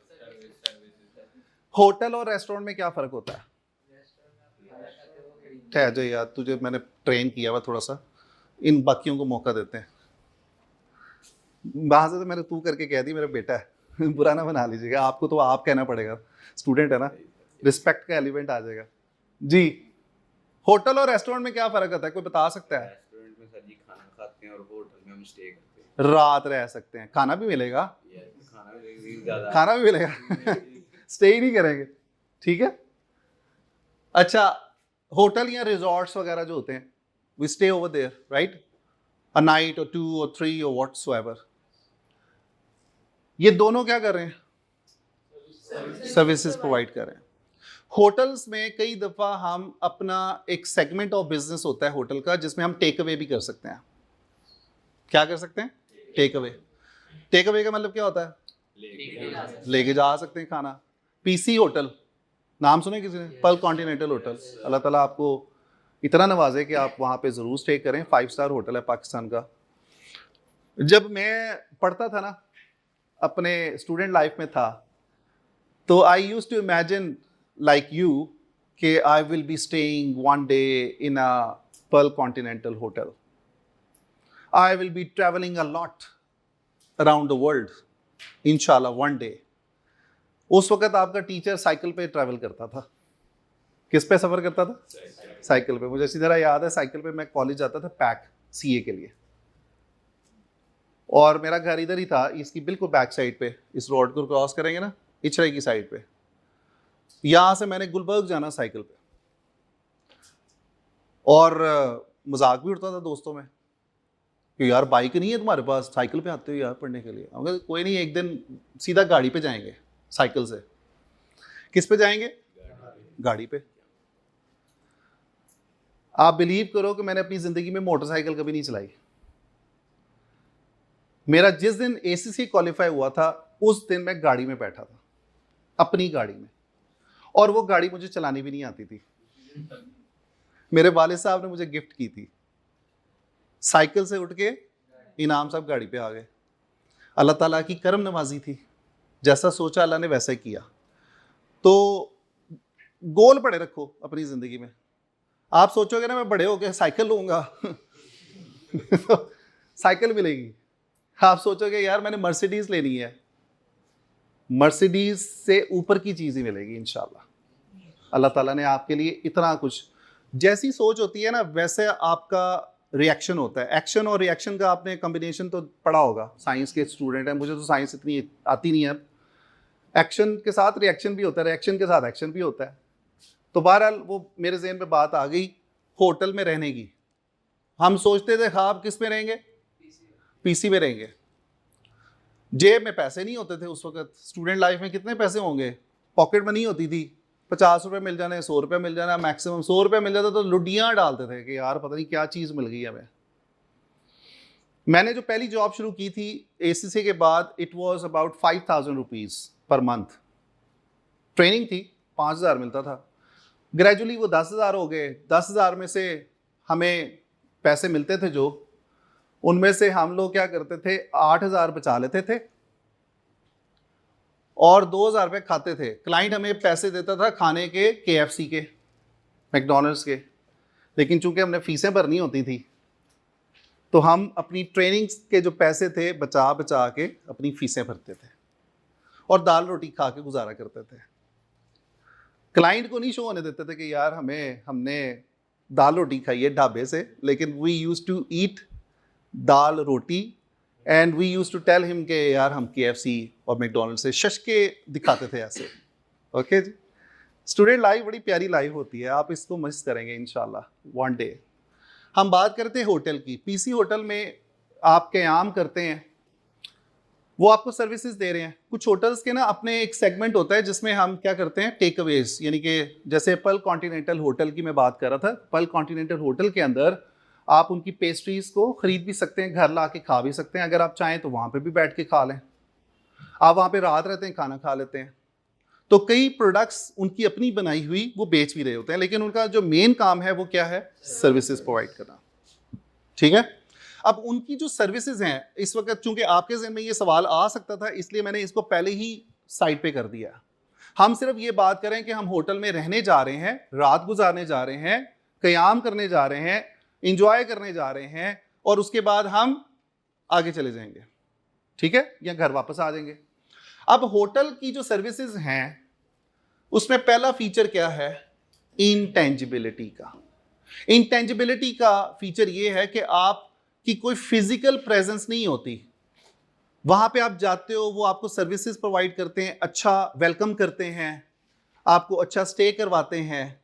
होटल और रेस्टोरेंट में क्या फर्क होता है? ठहर जाए यार, तुझे मैंने ट्रेन किया हुआ थोड़ा सा, इन बाकियों को मौका देते हैं। वहां से तो मैंने तू करके कह दी, मेरा बेटा है बुरा ना बना लीजिएगा, आपको तो आप कहना पड़ेगा, स्टूडेंट है ना, रिस्पेक्ट का एलिमेंट आ जाएगा जी। होटल और रेस्टोरेंट में क्या फर्क होता है, कोई बता सकता है? रेस्टोरेंट में सर जी खाना खाते हैं और होटल में हम स्टे करते रात रह सकते हैं, खाना भी मिलेगा, हैं। खाना भी ज़्यादा खाना भी मिलेगा स्टे ही नहीं करेंगे, ठीक है। अच्छा, होटल या रिजॉर्ट्स वगैरह जो होते हैं, we stay over there right, a night और 2 और 3 और व्हाट्सएवर। ये दोनों क्या कर रहे हैं? सर्विसेज प्रोवाइड कर रहे हैं। होटल्स में कई दफा हम अपना एक सेगमेंट ऑफ बिजनेस होता है होटल का, जिसमें हम टेक अवे भी कर सकते हैं। क्या कर सकते हैं? Take away. टेक अवे का मतलब क्या होता है? लेके जा सकते हैं खाना। पीसी होटल नाम सुने किसी ने? Perl Continental hotel. अल्लाह ताला आपको इतना नवाजे कि आप वहाँ पे ज़रूर स्टे करें, 5 स्टार होटल है पाकिस्तान का। जब मैं पढ़ता था ना, अपने स्टूडेंट लाइफ में था, तो I used to imagine like you कि I will be staying one day in a Pearl Continental hotel, I will be travelling a lot around the world इंशाल्लाह वन डे। उस वक्त आपका टीचर साइकिल पे ट्रैवल करता था। किस पे सफ़र करता था? साइकिल पे। मुझे इसी तरह याद है, साइकिल पे मैं कॉलेज जाता था पैक सीए के लिए, और मेरा घर इधर ही था, इसकी बिल्कुल बैक साइड पे, इस रोड को क्रॉस करेंगे ना, इचरे की साइड पे। यहाँ से मैंने गुलबर्ग जाना साइकिल पे, और मजाक भी उड़ता था दोस्तों में कि यार बाइक नहीं है तुम्हारे पास, साइकिल पे आते हो यार पढ़ने के लिए। हम कहते कोई नहीं, एक दिन सीधा गाड़ी पे जाएंगे, साइकिल से। किस पे जाएंगे? गाड़ी पे। आप बिलीव करो कि मैंने अपनी ज़िंदगी में मोटरसाइकिल कभी नहीं चलाई। मेरा जिस दिन एसीसी क्वालिफाई हुआ था, उस दिन मैं गाड़ी में बैठा था, अपनी गाड़ी में, और वो गाड़ी मुझे चलानी भी नहीं आती थी। मेरे वालिद साहब ने मुझे गिफ्ट की थी। साइकिल से उठ के इनाम साहब गाड़ी पे आ गए। अल्लाह ताला की करम नवाजी थी, जैसा सोचा अल्लाह ने वैसा ही किया। तो गोल बड़े रखो अपनी ज़िंदगी में। आप सोचोगे ना मैं बड़े हो गए साइकिल लूँगा तो साइकिल मिलेगी। आप सोचोगे यार मैंने मर्सिडीज़ लेनी है, मर्सिडीज़ से ऊपर की चीज़ ही मिलेगी इंशाल्लाह। अल्लाह ताला ने आपके लिए इतना कुछ, जैसी सोच होती है ना वैसे आपका रिएक्शन होता है। एक्शन और रिएक्शन का आपने कॉम्बिनेशन तो पढ़ा होगा, साइंस के स्टूडेंट हैं, मुझे तो साइंस इतनी आती नहीं है। एक्शन के साथ रिएक्शन भी होता है, रिएक्शन के साथ एक्शन भी होता है। तो बहरहाल वो मेरे ज़हन में बात आ गई होटल में रहने की। हम सोचते थे ख्वाब किस में रहेंगे? पीसी में रहेंगे। जेब में पैसे नहीं होते थे उस वक्त। स्टूडेंट लाइफ में कितने पैसे होंगे? पॉकेट मनी होती थी, 50 रुपये मिल जाने, 100 रुपये मिल जाना, मैक्सिमम 100 रुपये मिल जाता तो लुडियाँ डालते थे कि यार पता नहीं क्या चीज़ मिल गई हमें। मैंने जो पहली जॉब शुरू की थी एसीसी के बाद, it was about 5000 rupees per month. Training थी, 5000 मिलता था। ग्रेजुअली वो 10,000 हो गए। 10,000 में से हमें पैसे मिलते थे जो, उनमें से हम लोग क्या करते थे, 8,000 बचा लेते थे और 2,000 रुपये खाते थे। क्लाइंट हमें पैसे देता था खाने के, KFC के, मैकडोनल्ड्स के, लेकिन चूंकि हमने फीसें भरनी होती थी तो हम अपनी ट्रेनिंग के जो पैसे थे बचा बचा के अपनी फीसें भरते थे और दाल रोटी खा के गुजारा करते थे। क्लाइंट को नहीं शो होने देते थे कि यार हमने दाल रोटी खाई है ढाबे से, लेकिन we use to eat dal roti and we use to tell him के यार हम KFC और मैकडोनल्ड से शशके दिखाते थे ऐसे। ओके जी, स्टूडेंट लाइफ बड़ी प्यारी लाइफ होती है, आप इसको मिस करेंगे इंशाल्लाह वन डे। हम बात करते हैं होटल की। पीसी होटल में आप क़याम करते हैं, वो आपको सर्विसेज दे रहे हैं। कुछ होटल्स के ना अपने एक सेगमेंट होता है जिसमें हम क्या करते हैं, टेक अवेज, यानी कि जैसे पर्ल कॉन्टिनेंटल होटल की मैं बात कर रहा था। पर्ल कॉन्टिनेंटल होटल के अंदर आप उनकी पेस्ट्रीज को खरीद भी सकते हैं, घर ला के खा भी सकते हैं, अगर आप चाहें तो वहाँ पे भी बैठ के खा लें। आप वहाँ पे रात रहते हैं, खाना खा लेते हैं। तो कई प्रोडक्ट्स उनकी अपनी बनाई हुई वो बेच भी रहे होते हैं, लेकिन उनका जो मेन काम है वो क्या है, सर्विसेज प्रोवाइड करना। ठीक है, अब उनकी जो सर्विसेज हैं, इस वक्त चूंकि आपके ज़हन में ये सवाल आ सकता था, इसलिए मैंने इसको पहले ही साइड पे कर दिया। हम सिर्फ ये बात करें कि हम होटल में रहने जा रहे हैं, रात गुजारने जा रहे हैं, क़याम करने जा रहे हैं, इंजॉय करने जा रहे हैं, और उसके बाद हम आगे चले जाएंगे, ठीक है, या घर वापस आ जाएंगे। अब होटल की जो सर्विसेज हैं उसमें पहला फीचर क्या है, इंटेंजिबिलिटी का। इंटेंजिबिलिटी का फीचर ये है कि आपकी कोई फिजिकल प्रेजेंस नहीं होती। वहां पे आप जाते हो, वो आपको सर्विसेज प्रोवाइड करते हैं, अच्छा वेलकम करते हैं, आपको अच्छा स्टे करवाते हैं।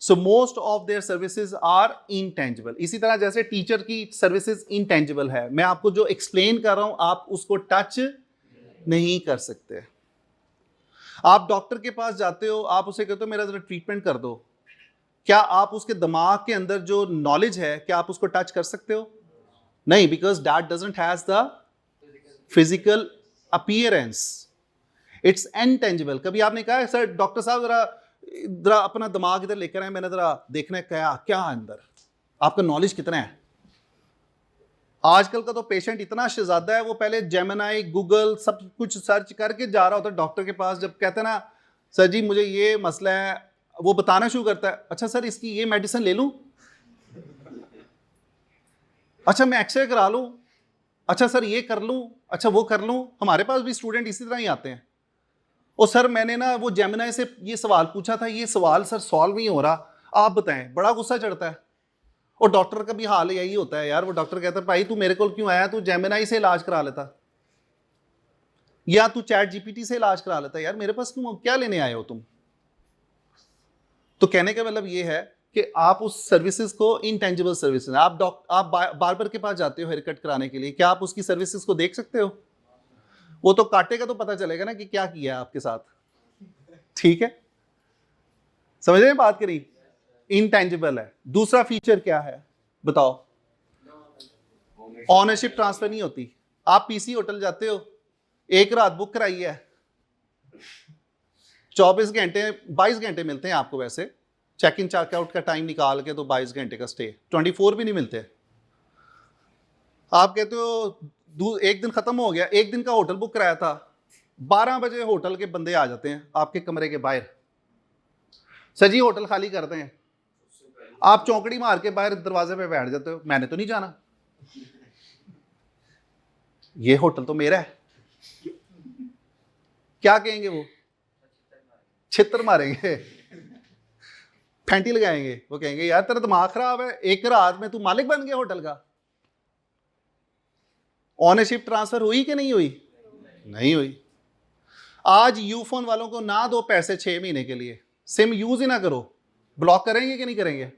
So most of their services are intangible. इसी तरह जैसे टीचर की सर्विसेज इंटेंजिबल है, मैं आपको जो एक्सप्लेन कर रहा हूं आप उसको टच नहीं कर सकते। आप डॉक्टर के पास जाते हो, आप उसे कहते हो मेरा जरा ट्रीटमेंट कर दो, क्या आप उसके दिमाग के अंदर जो नॉलेज है क्या आप उसको टच कर सकते हो? नहीं, because that doesn't has the physical appearance, it's intangible. कभी आपने कहा है सर डॉक्टर साहब जरा अपना दिमाग इधर लेकर आए, मैंने जरा देखना है क्या क्या अंदर, आपका नॉलेज कितना है? आजकल का तो पेशेंट इतना शहजादा है, वो पहले जेमिनाई गूगल सब कुछ सर्च करके जा रहा होता है डॉक्टर के पास। जब कहते हैं ना सर जी मुझे ये मसला है, वो बताना शुरू करता है, अच्छा सर इसकी ये मेडिसिन ले लूं, अच्छा मैं एक्सरे करा लूं, अच्छा सर ये कर लूं, अच्छा वो कर लूं। हमारे पास भी स्टूडेंट इसी तरह ही आते हैं, और सर मैंने ना वो जेमिनाई से ये सवाल पूछा था, ये सवाल सर सॉल्व नहीं हो रहा, आप बताएं। बड़ा गुस्सा चढ़ता है। और डॉक्टर का भी हाल यही होता है यार, वो डॉक्टर कहता है भाई तू मेरे को क्यों आया, तू जेमिनाई से इलाज करा लेता, या तू चैट जीपीटी से इलाज करा लेता, यार मेरे पास क्यों, क्या लेने आए हो तुम? तो कहने का मतलब ये है कि आप उस सर्विसेज को, इंटेंजिबल सर्विसेज, आप बार्बर के पास जाते हो हेयर कट कराने के लिए, क्या आप उसकी सर्विसेज को देख सकते हो? वो तो काटेगा तो पता चलेगा ना कि क्या किया है आपके साथ, ठीक है, समझ रहे हैं बात करी, इंटेंजिबल है। दूसरा फीचर क्या है बताओ? ऑनरशिप ट्रांसफर नहीं होती। आप पीसी होटल जाते हो, एक रात बुक कराई है, 24 घंटे 22 घंटे मिलते हैं आपको, वैसे चेक इन चेकआउट का टाइम निकाल के तो 22 घंटे का स्टे, 24 भी नहीं मिलते। आप कहते हो एक दिन खत्म हो गया, एक दिन का होटल बुक कराया था, 12 बजे होटल के बंदे आ जाते हैं आपके कमरे के बाहर, सर जी होटल खाली करते हैं, आप चौकड़ी मार के बाहर दरवाजे पे बैठ जाते हो, मैंने तो नहीं जाना, ये होटल तो मेरा है। क्या कहेंगे वो? छितर मारेंगे, फैंटी लगाएंगे, वो कहेंगे यार तेरा दिमाग खराब है, एक रात में तू मालिक बन गया होटल का। ऑनरशिप ट्रांसफर हुई कि नहीं हुई? नहीं हुई। आज यूफोन वालों को ना दो पैसे 6 महीने के लिए, सिम यूज ही ना करो, ब्लॉक करेंगे कि नहीं करेंगे?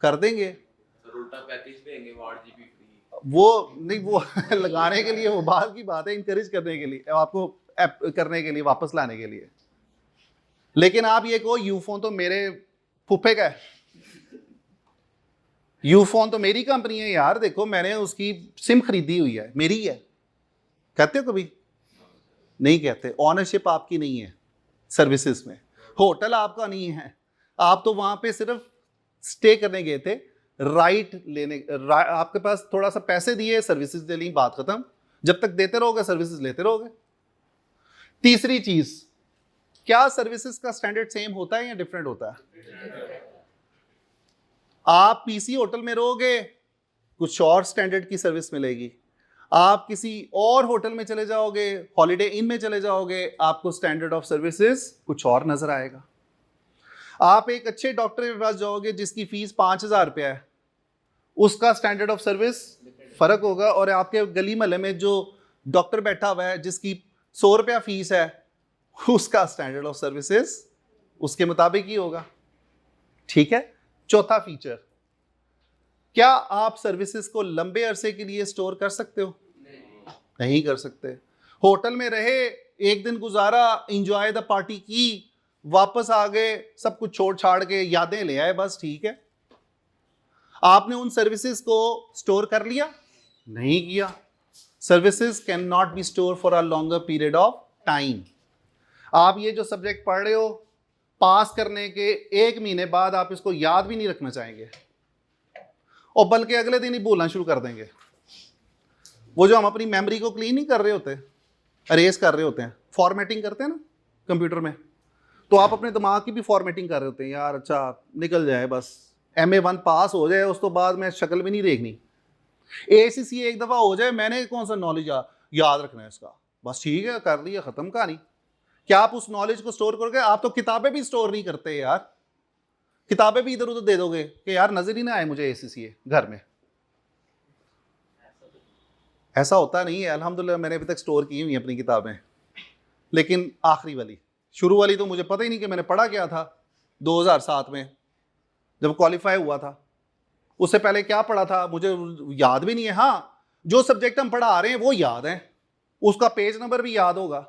कर देंगे। उल्टा पैकेज देंगे 8 GB फ्री। वो नहीं, वो लगाने के लिए वो बात की बात है, इंकरेज करने के लिए, आपको ऐप करने के लिए, वापस लाने के लिए। लेकिन आप ये कहो यूफोन तो मेरे फूफे का है, यूफोन तो मेरी कंपनी है यार, देखो मैंने उसकी सिम खरीदी हुई है, मेरी है, कहते हो कभी? नहीं कहते। ऑनरशिप आपकी नहीं है सर्विसेज में, होटल आपका नहीं है, आप तो वहां पे सिर्फ स्टे करने गए थे, राइट लेने, आपके पास थोड़ा सा पैसे दिए, सर्विसेज दे ली, बात खत्म। जब तक देते रहोगे सर्विसेज लेते रहोगे। तीसरी चीज, क्या सर्विसेज का स्टैंडर्ड सेम होता है या डिफरेंट होता है? आप पीसी होटल में रहोगे, कुछ और स्टैंडर्ड की सर्विस मिलेगी। आप किसी और होटल में चले जाओगे, हॉलिडे इन में चले जाओगे, आपको स्टैंडर्ड ऑफ सर्विसेज कुछ और नजर आएगा। आप एक अच्छे डॉक्टर के पास जाओगे जिसकी फीस 5,000 रुपया है, उसका स्टैंडर्ड ऑफ सर्विस फर्क होगा, और आपके गली महल्ले में जो डॉक्टर बैठा हुआ है जिसकी 100 रुपया फीस है, उसका स्टैंडर्ड ऑफ सर्विसेज उसके मुताबिक ही होगा। ठीक है। चौथा फीचर, क्या आप सर्विसेज को लंबे अरसे के लिए स्टोर कर सकते हो? नहीं कर सकते। होटल में रहे, एक दिन गुजारा, एंजॉय द पार्टी की, वापस आ गए, सब कुछ छोड़ छाड़ के यादें ले आए, बस ठीक है। आपने उन सर्विसेज को स्टोर कर लिया? नहीं किया। Services can not be store for a longer period of time. आप ये जो सब्जेक्ट पढ़ रहे हो, पास करने के 1 महीने बाद आप इसको याद भी नहीं रखना चाहेंगे, और बल्कि अगले दिन ही भूलना शुरू कर देंगे। वो जो हम अपनी मेमोरी को क्लीन नहीं कर रहे होते, अरेज कर रहे होते हैं, फॉर्मेटिंग करते हैं ना कंप्यूटर में, तो आप अपने दिमाग की भी फॉर्मेटिंग कर रहे होते हैं। यार अच्छा निकल जाए, बस MA1 पास हो जाए, उस तो बाद में शक्ल भी नहीं देखनी। ACCA एक दफ़ा हो जाए, मैंने कौन सा नॉलेज याद रखना है इसका, बस ठीक है, कर लिया, ख़त्म कहानी। क्या आप उस नॉलेज को स्टोर करोगे? आप तो किताबें भी स्टोर नहीं करते यार, किताबें भी इधर उधर दे दोगे कि यार नजर ही ना आए मुझे ACCA घर में। ऐसा होता नहीं है। अल्हम्दुलिल्लाह मैंने अभी तक स्टोर की हुई अपनी किताबें, लेकिन आखिरी वाली, शुरू वाली तो मुझे पता ही नहीं कि मैंने पढ़ा क्या था 2007 में जब क्वालिफाई हुआ था। उससे पहले क्या पढ़ा था मुझे याद भी नहीं है। हाँ, जो सब्जेक्ट हम पढ़ा रहे हैं वो याद है, उसका पेज नंबर भी याद होगा,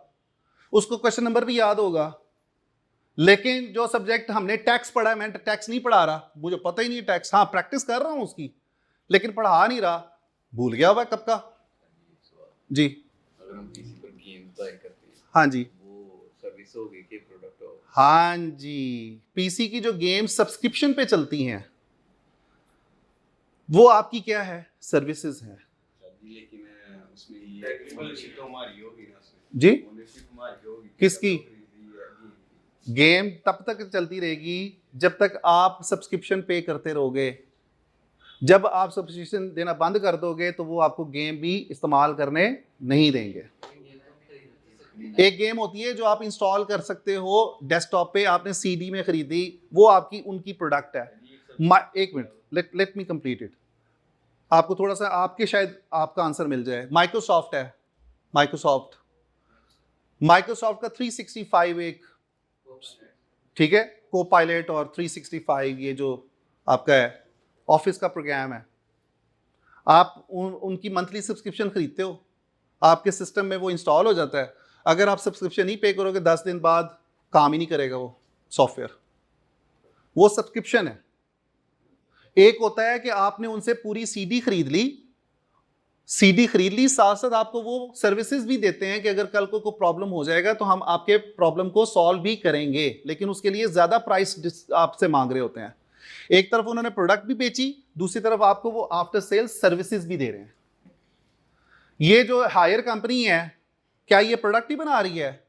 उसको क्वेश्चन नंबर भी याद होगा, लेकिन जो सब्जेक्ट हमने टैक्स पढ़ा है, मैं टैक्स नहीं पढ़ा रहा, मुझे पता ही नहीं टैक्स। हाँ, प्रैक्टिस कर रहा हूं उसकी, लेकिन पढ़ा नहीं रहा, भूल गया हुआ कब का। जी, अगर हम किसी पर गेम बाय करते हैं, हाँ जी, वो सर्विस होगी कि प्रोडक्ट होगा? हाँ जी, पीसी की जो गेम सब्सक्रिप्शन पे चलती हैं वो आपकी क्या है? सर्विसेज है। लेकिन उसमें ये ओनरशिप तो हमारी होगी ना, उसमें जी, ओनरशिप हमारी होगी। किसकी? गेम तब तक चलती रहेगी जब तक आप सब्सक्रिप्शन पे करते रहोगे। जब आप सब्सक्रिप्शन देना बंद कर दोगे तो वो आपको गेम भी इस्तेमाल करने नहीं देंगे। एक गेम होती है जो आप इंस्टॉल कर सकते हो डेस्कटॉप पे, आपने CD में खरीदी, वो आपकी उनकी प्रोडक्ट है। एक minute, let me complete it. आपको थोड़ा सा, आपके शायद आपका आंसर मिल जाए। माइक्रोसॉफ्ट है, माइक्रोसॉफ्ट का 365 एक, ठीक है, कोपायलट और 365 ये जो आपका है ऑफिस का प्रोग्राम है। आप उनकी मंथली सब्सक्रिप्शन खरीदते हो, आपके सिस्टम में वो इंस्टॉल हो जाता है। अगर आप सब्सक्रिप्शन नहीं पे करोगे 10 दिन बाद काम ही नहीं करेगा वो सॉफ्टवेयर। वो सब्सक्रिप्शन है। एक होता है कि आपने उनसे पूरी CD खरीद ली, साथ साथ आपको वो सर्विसेज भी देते हैं कि अगर कल को कोई प्रॉब्लम हो जाएगा तो हम आपके प्रॉब्लम को सॉल्व भी करेंगे, लेकिन उसके लिए ज़्यादा प्राइस आपसे मांग रहे होते हैं। एक तरफ उन्होंने प्रोडक्ट भी बेची, दूसरी तरफ आपको वो आफ्टर सेल्स सर्विसेज भी दे रहे हैं। ये जो हायर कंपनी है, क्या ये प्रोडक्ट ही बना रही है?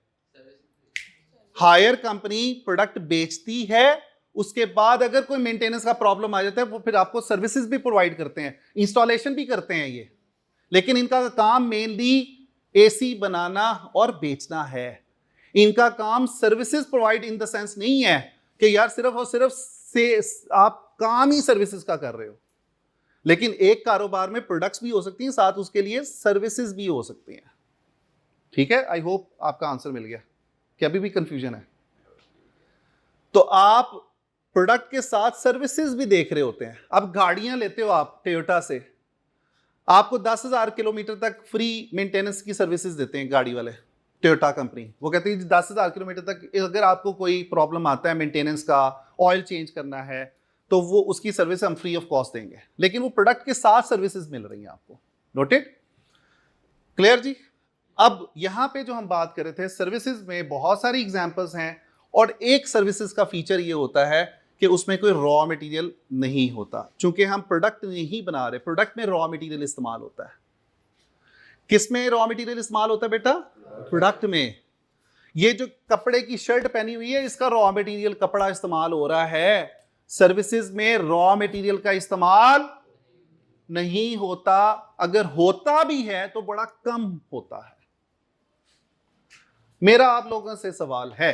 हायर कंपनी प्रोडक्ट बेचती है, उसके बाद अगर कोई मेंटेनेंस का प्रॉब्लम आ जाता है वो फिर आपको सर्विसेज भी प्रोवाइड करते हैं, इंस्टॉलेशन भी करते हैं ये। लेकिन इनका काम मेनली AC बनाना और बेचना है। इनका काम services provide in the sense नहीं है कि यार सिर्फ और सिर्फ से आप काम ही सर्विसेज का कर रहे हो। लेकिन एक कारोबार में प्रोडक्ट्स भी हो सकती हैं, साथ उसके लिए सर्विसेज भी हो सकती हैं। ठीक है, आई होप आपका आंसर मिल गया। क्या अभी भी कंफ्यूजन है? तो आप प्रोडक्ट के साथ सर्विसेज भी देख रहे होते हैं। अब गाड़ियां लेते हो आप टोयोटा से, आपको 10,000 किलोमीटर तक फ्री मेंटेनेंस की सर्विसेज देते हैं गाड़ी वाले, टोयोटा कंपनी। वो कहती है 10,000 किलोमीटर तक अगर आपको कोई प्रॉब्लम आता है मेंटेनेंस का, ऑयल चेंज करना है, तो वो उसकी सर्विस हम फ्री ऑफ कॉस्ट देंगे। लेकिन वो प्रोडक्ट के साथ सर्विसेज मिल रही हैं आपको। नोटेड? क्लियर जी? अब यहां पे जो हम बात कर रहे थे, सर्विसेज में बहुत सारी एग्जांपल्स हैं, और एक सर्विसेज का फीचर ये होता है कि उसमें कोई रॉ मटेरियल नहीं होता। चूंकि हम प्रोडक्ट नहीं बना रहे, प्रोडक्ट में रॉ मटेरियल इस्तेमाल होता है। किस में रॉ मटेरियल इस्तेमाल होता है बेटा? प्रोडक्ट में। ये जो कपड़े की शर्ट पहनी हुई है, इसका रॉ मटेरियल कपड़ा इस्तेमाल हो रहा है। सर्विसेज में रॉ मटेरियल का इस्तेमाल नहीं होता, अगर होता भी है तो बड़ा कम होता है। मेरा आप लोगों से सवाल है,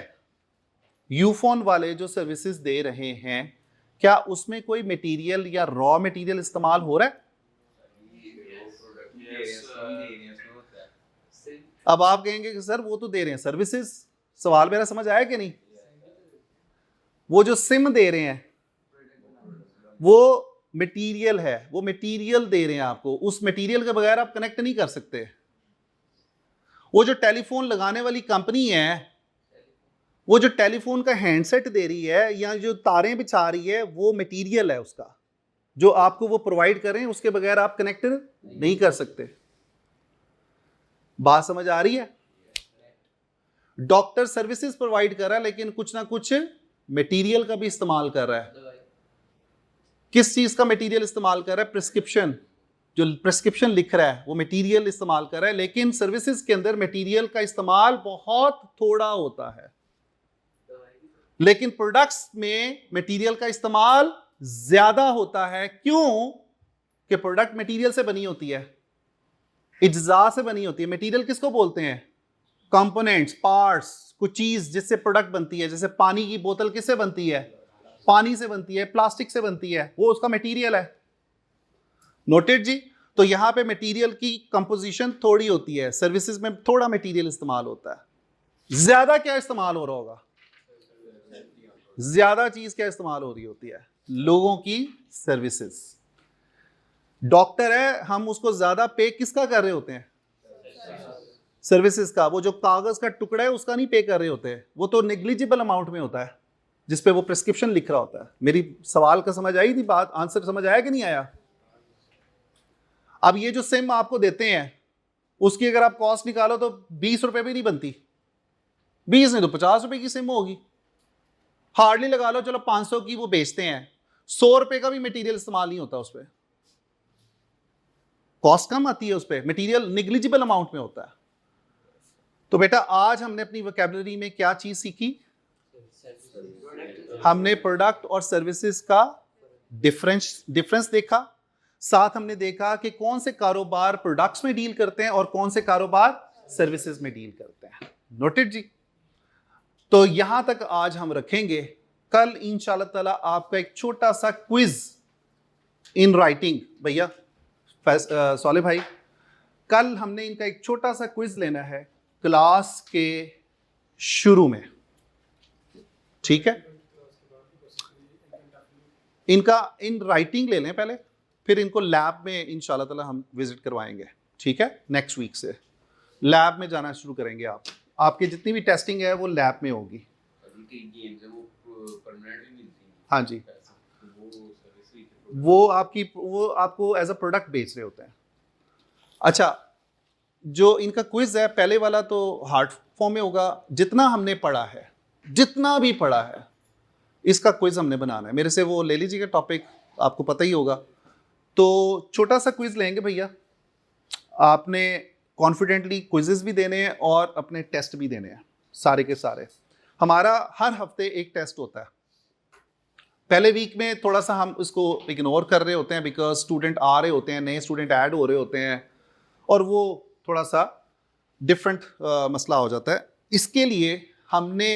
यूफोन वाले जो सर्विसेज दे रहे हैं, क्या उसमें कोई मटेरियल या रॉ मटेरियल इस्तेमाल हो रहा है? अब आप कहेंगे कि सर वो तो दे रहे हैं सर्विसेज, सवाल मेरा समझ आया कि नहीं? वो जो सिम दे रहे हैं वो मटेरियल है, वो मटेरियल दे रहे हैं आपको, उस मटेरियल के बगैर आप कनेक्ट नहीं कर सकते। वो जो टेलीफोन लगाने वाली कंपनी है, वो जो टेलीफोन का हैंडसेट दे रही है या जो तारें बिछा रही है, वो मटेरियल है उसका, जो आपको वो प्रोवाइड कर रहे हैं, उसके बगैर आप कनेक्ट नहीं कर सकते। बात समझ आ रही है? डॉक्टर सर्विसेज प्रोवाइड कर रहा है लेकिन कुछ ना कुछ मटेरियल का भी इस्तेमाल कर रहा है। किस चीज का मटेरियल इस्तेमाल कर रहा है? प्रिस्क्रिप्शन, जो प्रिस्क्रिप्शन लिख रहा है वो मटेरियल इस्तेमाल कर रहा है, लेकिन सर्विसेज के अंदर मटेरियल का इस्तेमाल बहुत थोड़ा होता है, लेकिन प्रोडक्ट्स में मटेरियल का इस्तेमाल ज्यादा होता है। क्यों? कि प्रोडक्ट मटेरियल से बनी होती है, इज्जा से बनी होती है। मटेरियल किसको बोलते हैं? कंपोनेंट्स, पार्ट्स, कुछ चीज जिससे प्रोडक्ट बनती है। जैसे पानी की बोतल किससे बनती है? पानी से बनती है, प्लास्टिक से बनती है, वो उसका मटेरियल है। नोटेड जी? तो यहां पे मटेरियल की कंपोजिशन थोड़ी होती है, सर्विसेज में थोड़ा मटेरियल इस्तेमाल होता है। ज्यादा क्या इस्तेमाल हो रहा होगा? ज्यादा चीज क्या इस्तेमाल हो रही होती है? लोगों की सर्विसेज। डॉक्टर है, हम उसको ज्यादा पे किसका कर रहे होते हैं? सर्विसेज का। वो जो कागज का टुकड़ा है उसका नहीं पे कर रहे होते, वो तो नेग्लिजिबल अमाउंट में होता है जिसपे वो प्रिस्क्रिप्शन लिख रहा होता है। मेरी सवाल का समझ आई थी बात? आंसर समझ आया कि नहीं आया? अब ये जो सिम आपको देते हैं उसकी अगर आप कॉस्ट निकालो तो 20 रुपए भी नहीं बनती, 20 नहीं तो 50 रुपए की सिम होगी, हार्डली लगा लो चलो 500 की वो बेचते हैं, 100 रुपए का भी मटेरियल इस्तेमाल नहीं होता उस पर, कॉस्ट कम आती है उस पर, मटेरियल निग्लिजिबल अमाउंट में होता है। तो बेटा आज हमने अपनी वोकैबुलरी में क्या चीज सीखी? हमने प्रोडक्ट और सर्विसेज का डिफरेंस देखा, साथ हमने देखा कि कौन से कारोबार प्रोडक्ट्स में डील करते हैं और कौन से कारोबार सर्विसेज में डील करते हैं। नोटेड जी? तो यहां तक आज हम रखेंगे। कल इंशाल्लाह ताला आपका एक छोटा सा क्विज इन राइटिंग, भैया सोले भाई, कल हमने इनका एक छोटा सा क्विज लेना है क्लास के शुरू में, ठीक है? इनका इन राइटिंग ले लें पहले, फिर इनको लैब में इंशाल्लाह ताला हम विजिट करवाएंगे, ठीक है? नेक्स्ट वीक से लैब में जाना शुरू करेंगे। आपकी जितनी भी टेस्टिंग है वो लैब में होगी। हाँ जी, वो आपको एज अ प्रोडक्ट बेच रहे होते हैं। अच्छा, जो इनका क्विज है पहले वाला तो हार्ड फॉर्म में होगा, जितना हमने पढ़ा है, जितना भी पढ़ा है इसका क्विज हमने बनाना है। मेरे से वो ले लीजिएगा टॉपिक, आपको पता ही होगा। तो छोटा सा क्विज लेंगे भैया, आपने कॉन्फिडेंटली क्विजेस भी देने हैं और अपने टेस्ट भी देने हैं, सारे के सारे। हमारा हर हफ्ते एक टेस्ट होता है। पहले वीक में थोड़ा सा हम इसको इग्नोर कर रहे होते हैं बिकॉज स्टूडेंट आ रहे होते हैं, नए स्टूडेंट ऐड हो रहे होते हैं और वो थोड़ा सा डिफरेंट मसला हो जाता है। इसके लिए हमने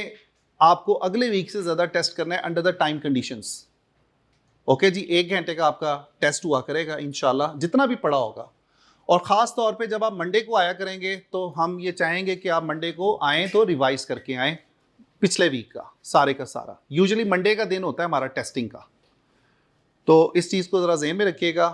आपको अगले वीक से ज़्यादा टेस्ट करना है under the time conditions. Okay जी, 1 घंटे का आपका टेस्ट हुआ करेगा इंशाल्लाह, जितना भी पढ़ा होगा। और ख़ास तौर पे जब आप मंडे को आया करेंगे तो हम ये चाहेंगे कि आप मंडे को आएँ तो रिवाइज करके आएँ पिछले वीक का सारे का सारा। यूजुअली मंडे का दिन होता है हमारा टेस्टिंग का, तो इस चीज़ को ज़रा ज़हन में रखिएगा।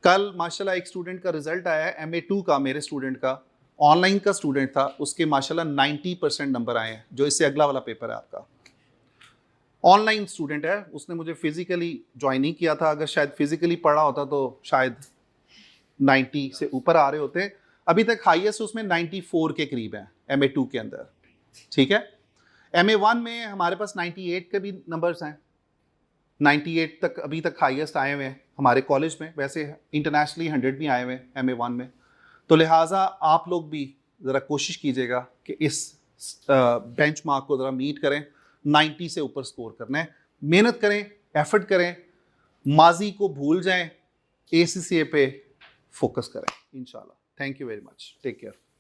कल माशाल्लाह एक स्टूडेंट का रिजल्ट आया है, MA2 का, मेरे स्टूडेंट का, ऑनलाइन का स्टूडेंट था, उसके माशाल्लाह 90% नंबर आए हैं, जो इससे अगला वाला पेपर है आपका। ऑनलाइन स्टूडेंट है, उसने मुझे फिजिकली ज्वाइन नहीं किया था, अगर शायद फिजिकली पढ़ा होता तो शायद 90 से ऊपर आ रहे होते। अभी तक हाईएस्ट उसमें 94 के करीब है MA2 के अंदर, ठीक है? MA1 में हमारे पास 98 के भी नंबर्स हैं, 98 तक अभी तक हाईएस्ट आए हुए हैं हमारे कॉलेज में। वैसे इंटरनेशनली 100 भी आए हुए हैं MA1 में। तो लिहाजा आप लोग भी ज़रा कोशिश कीजिएगा कि इस बेंचमार्क को ज़रा मीट करें, 90 से ऊपर स्कोर करना है। मेहनत करें, एफर्ट करें, माजी को भूल जाएं, ACCA पे फोकस करें इंशाल्लाह। Thank you very much, take care.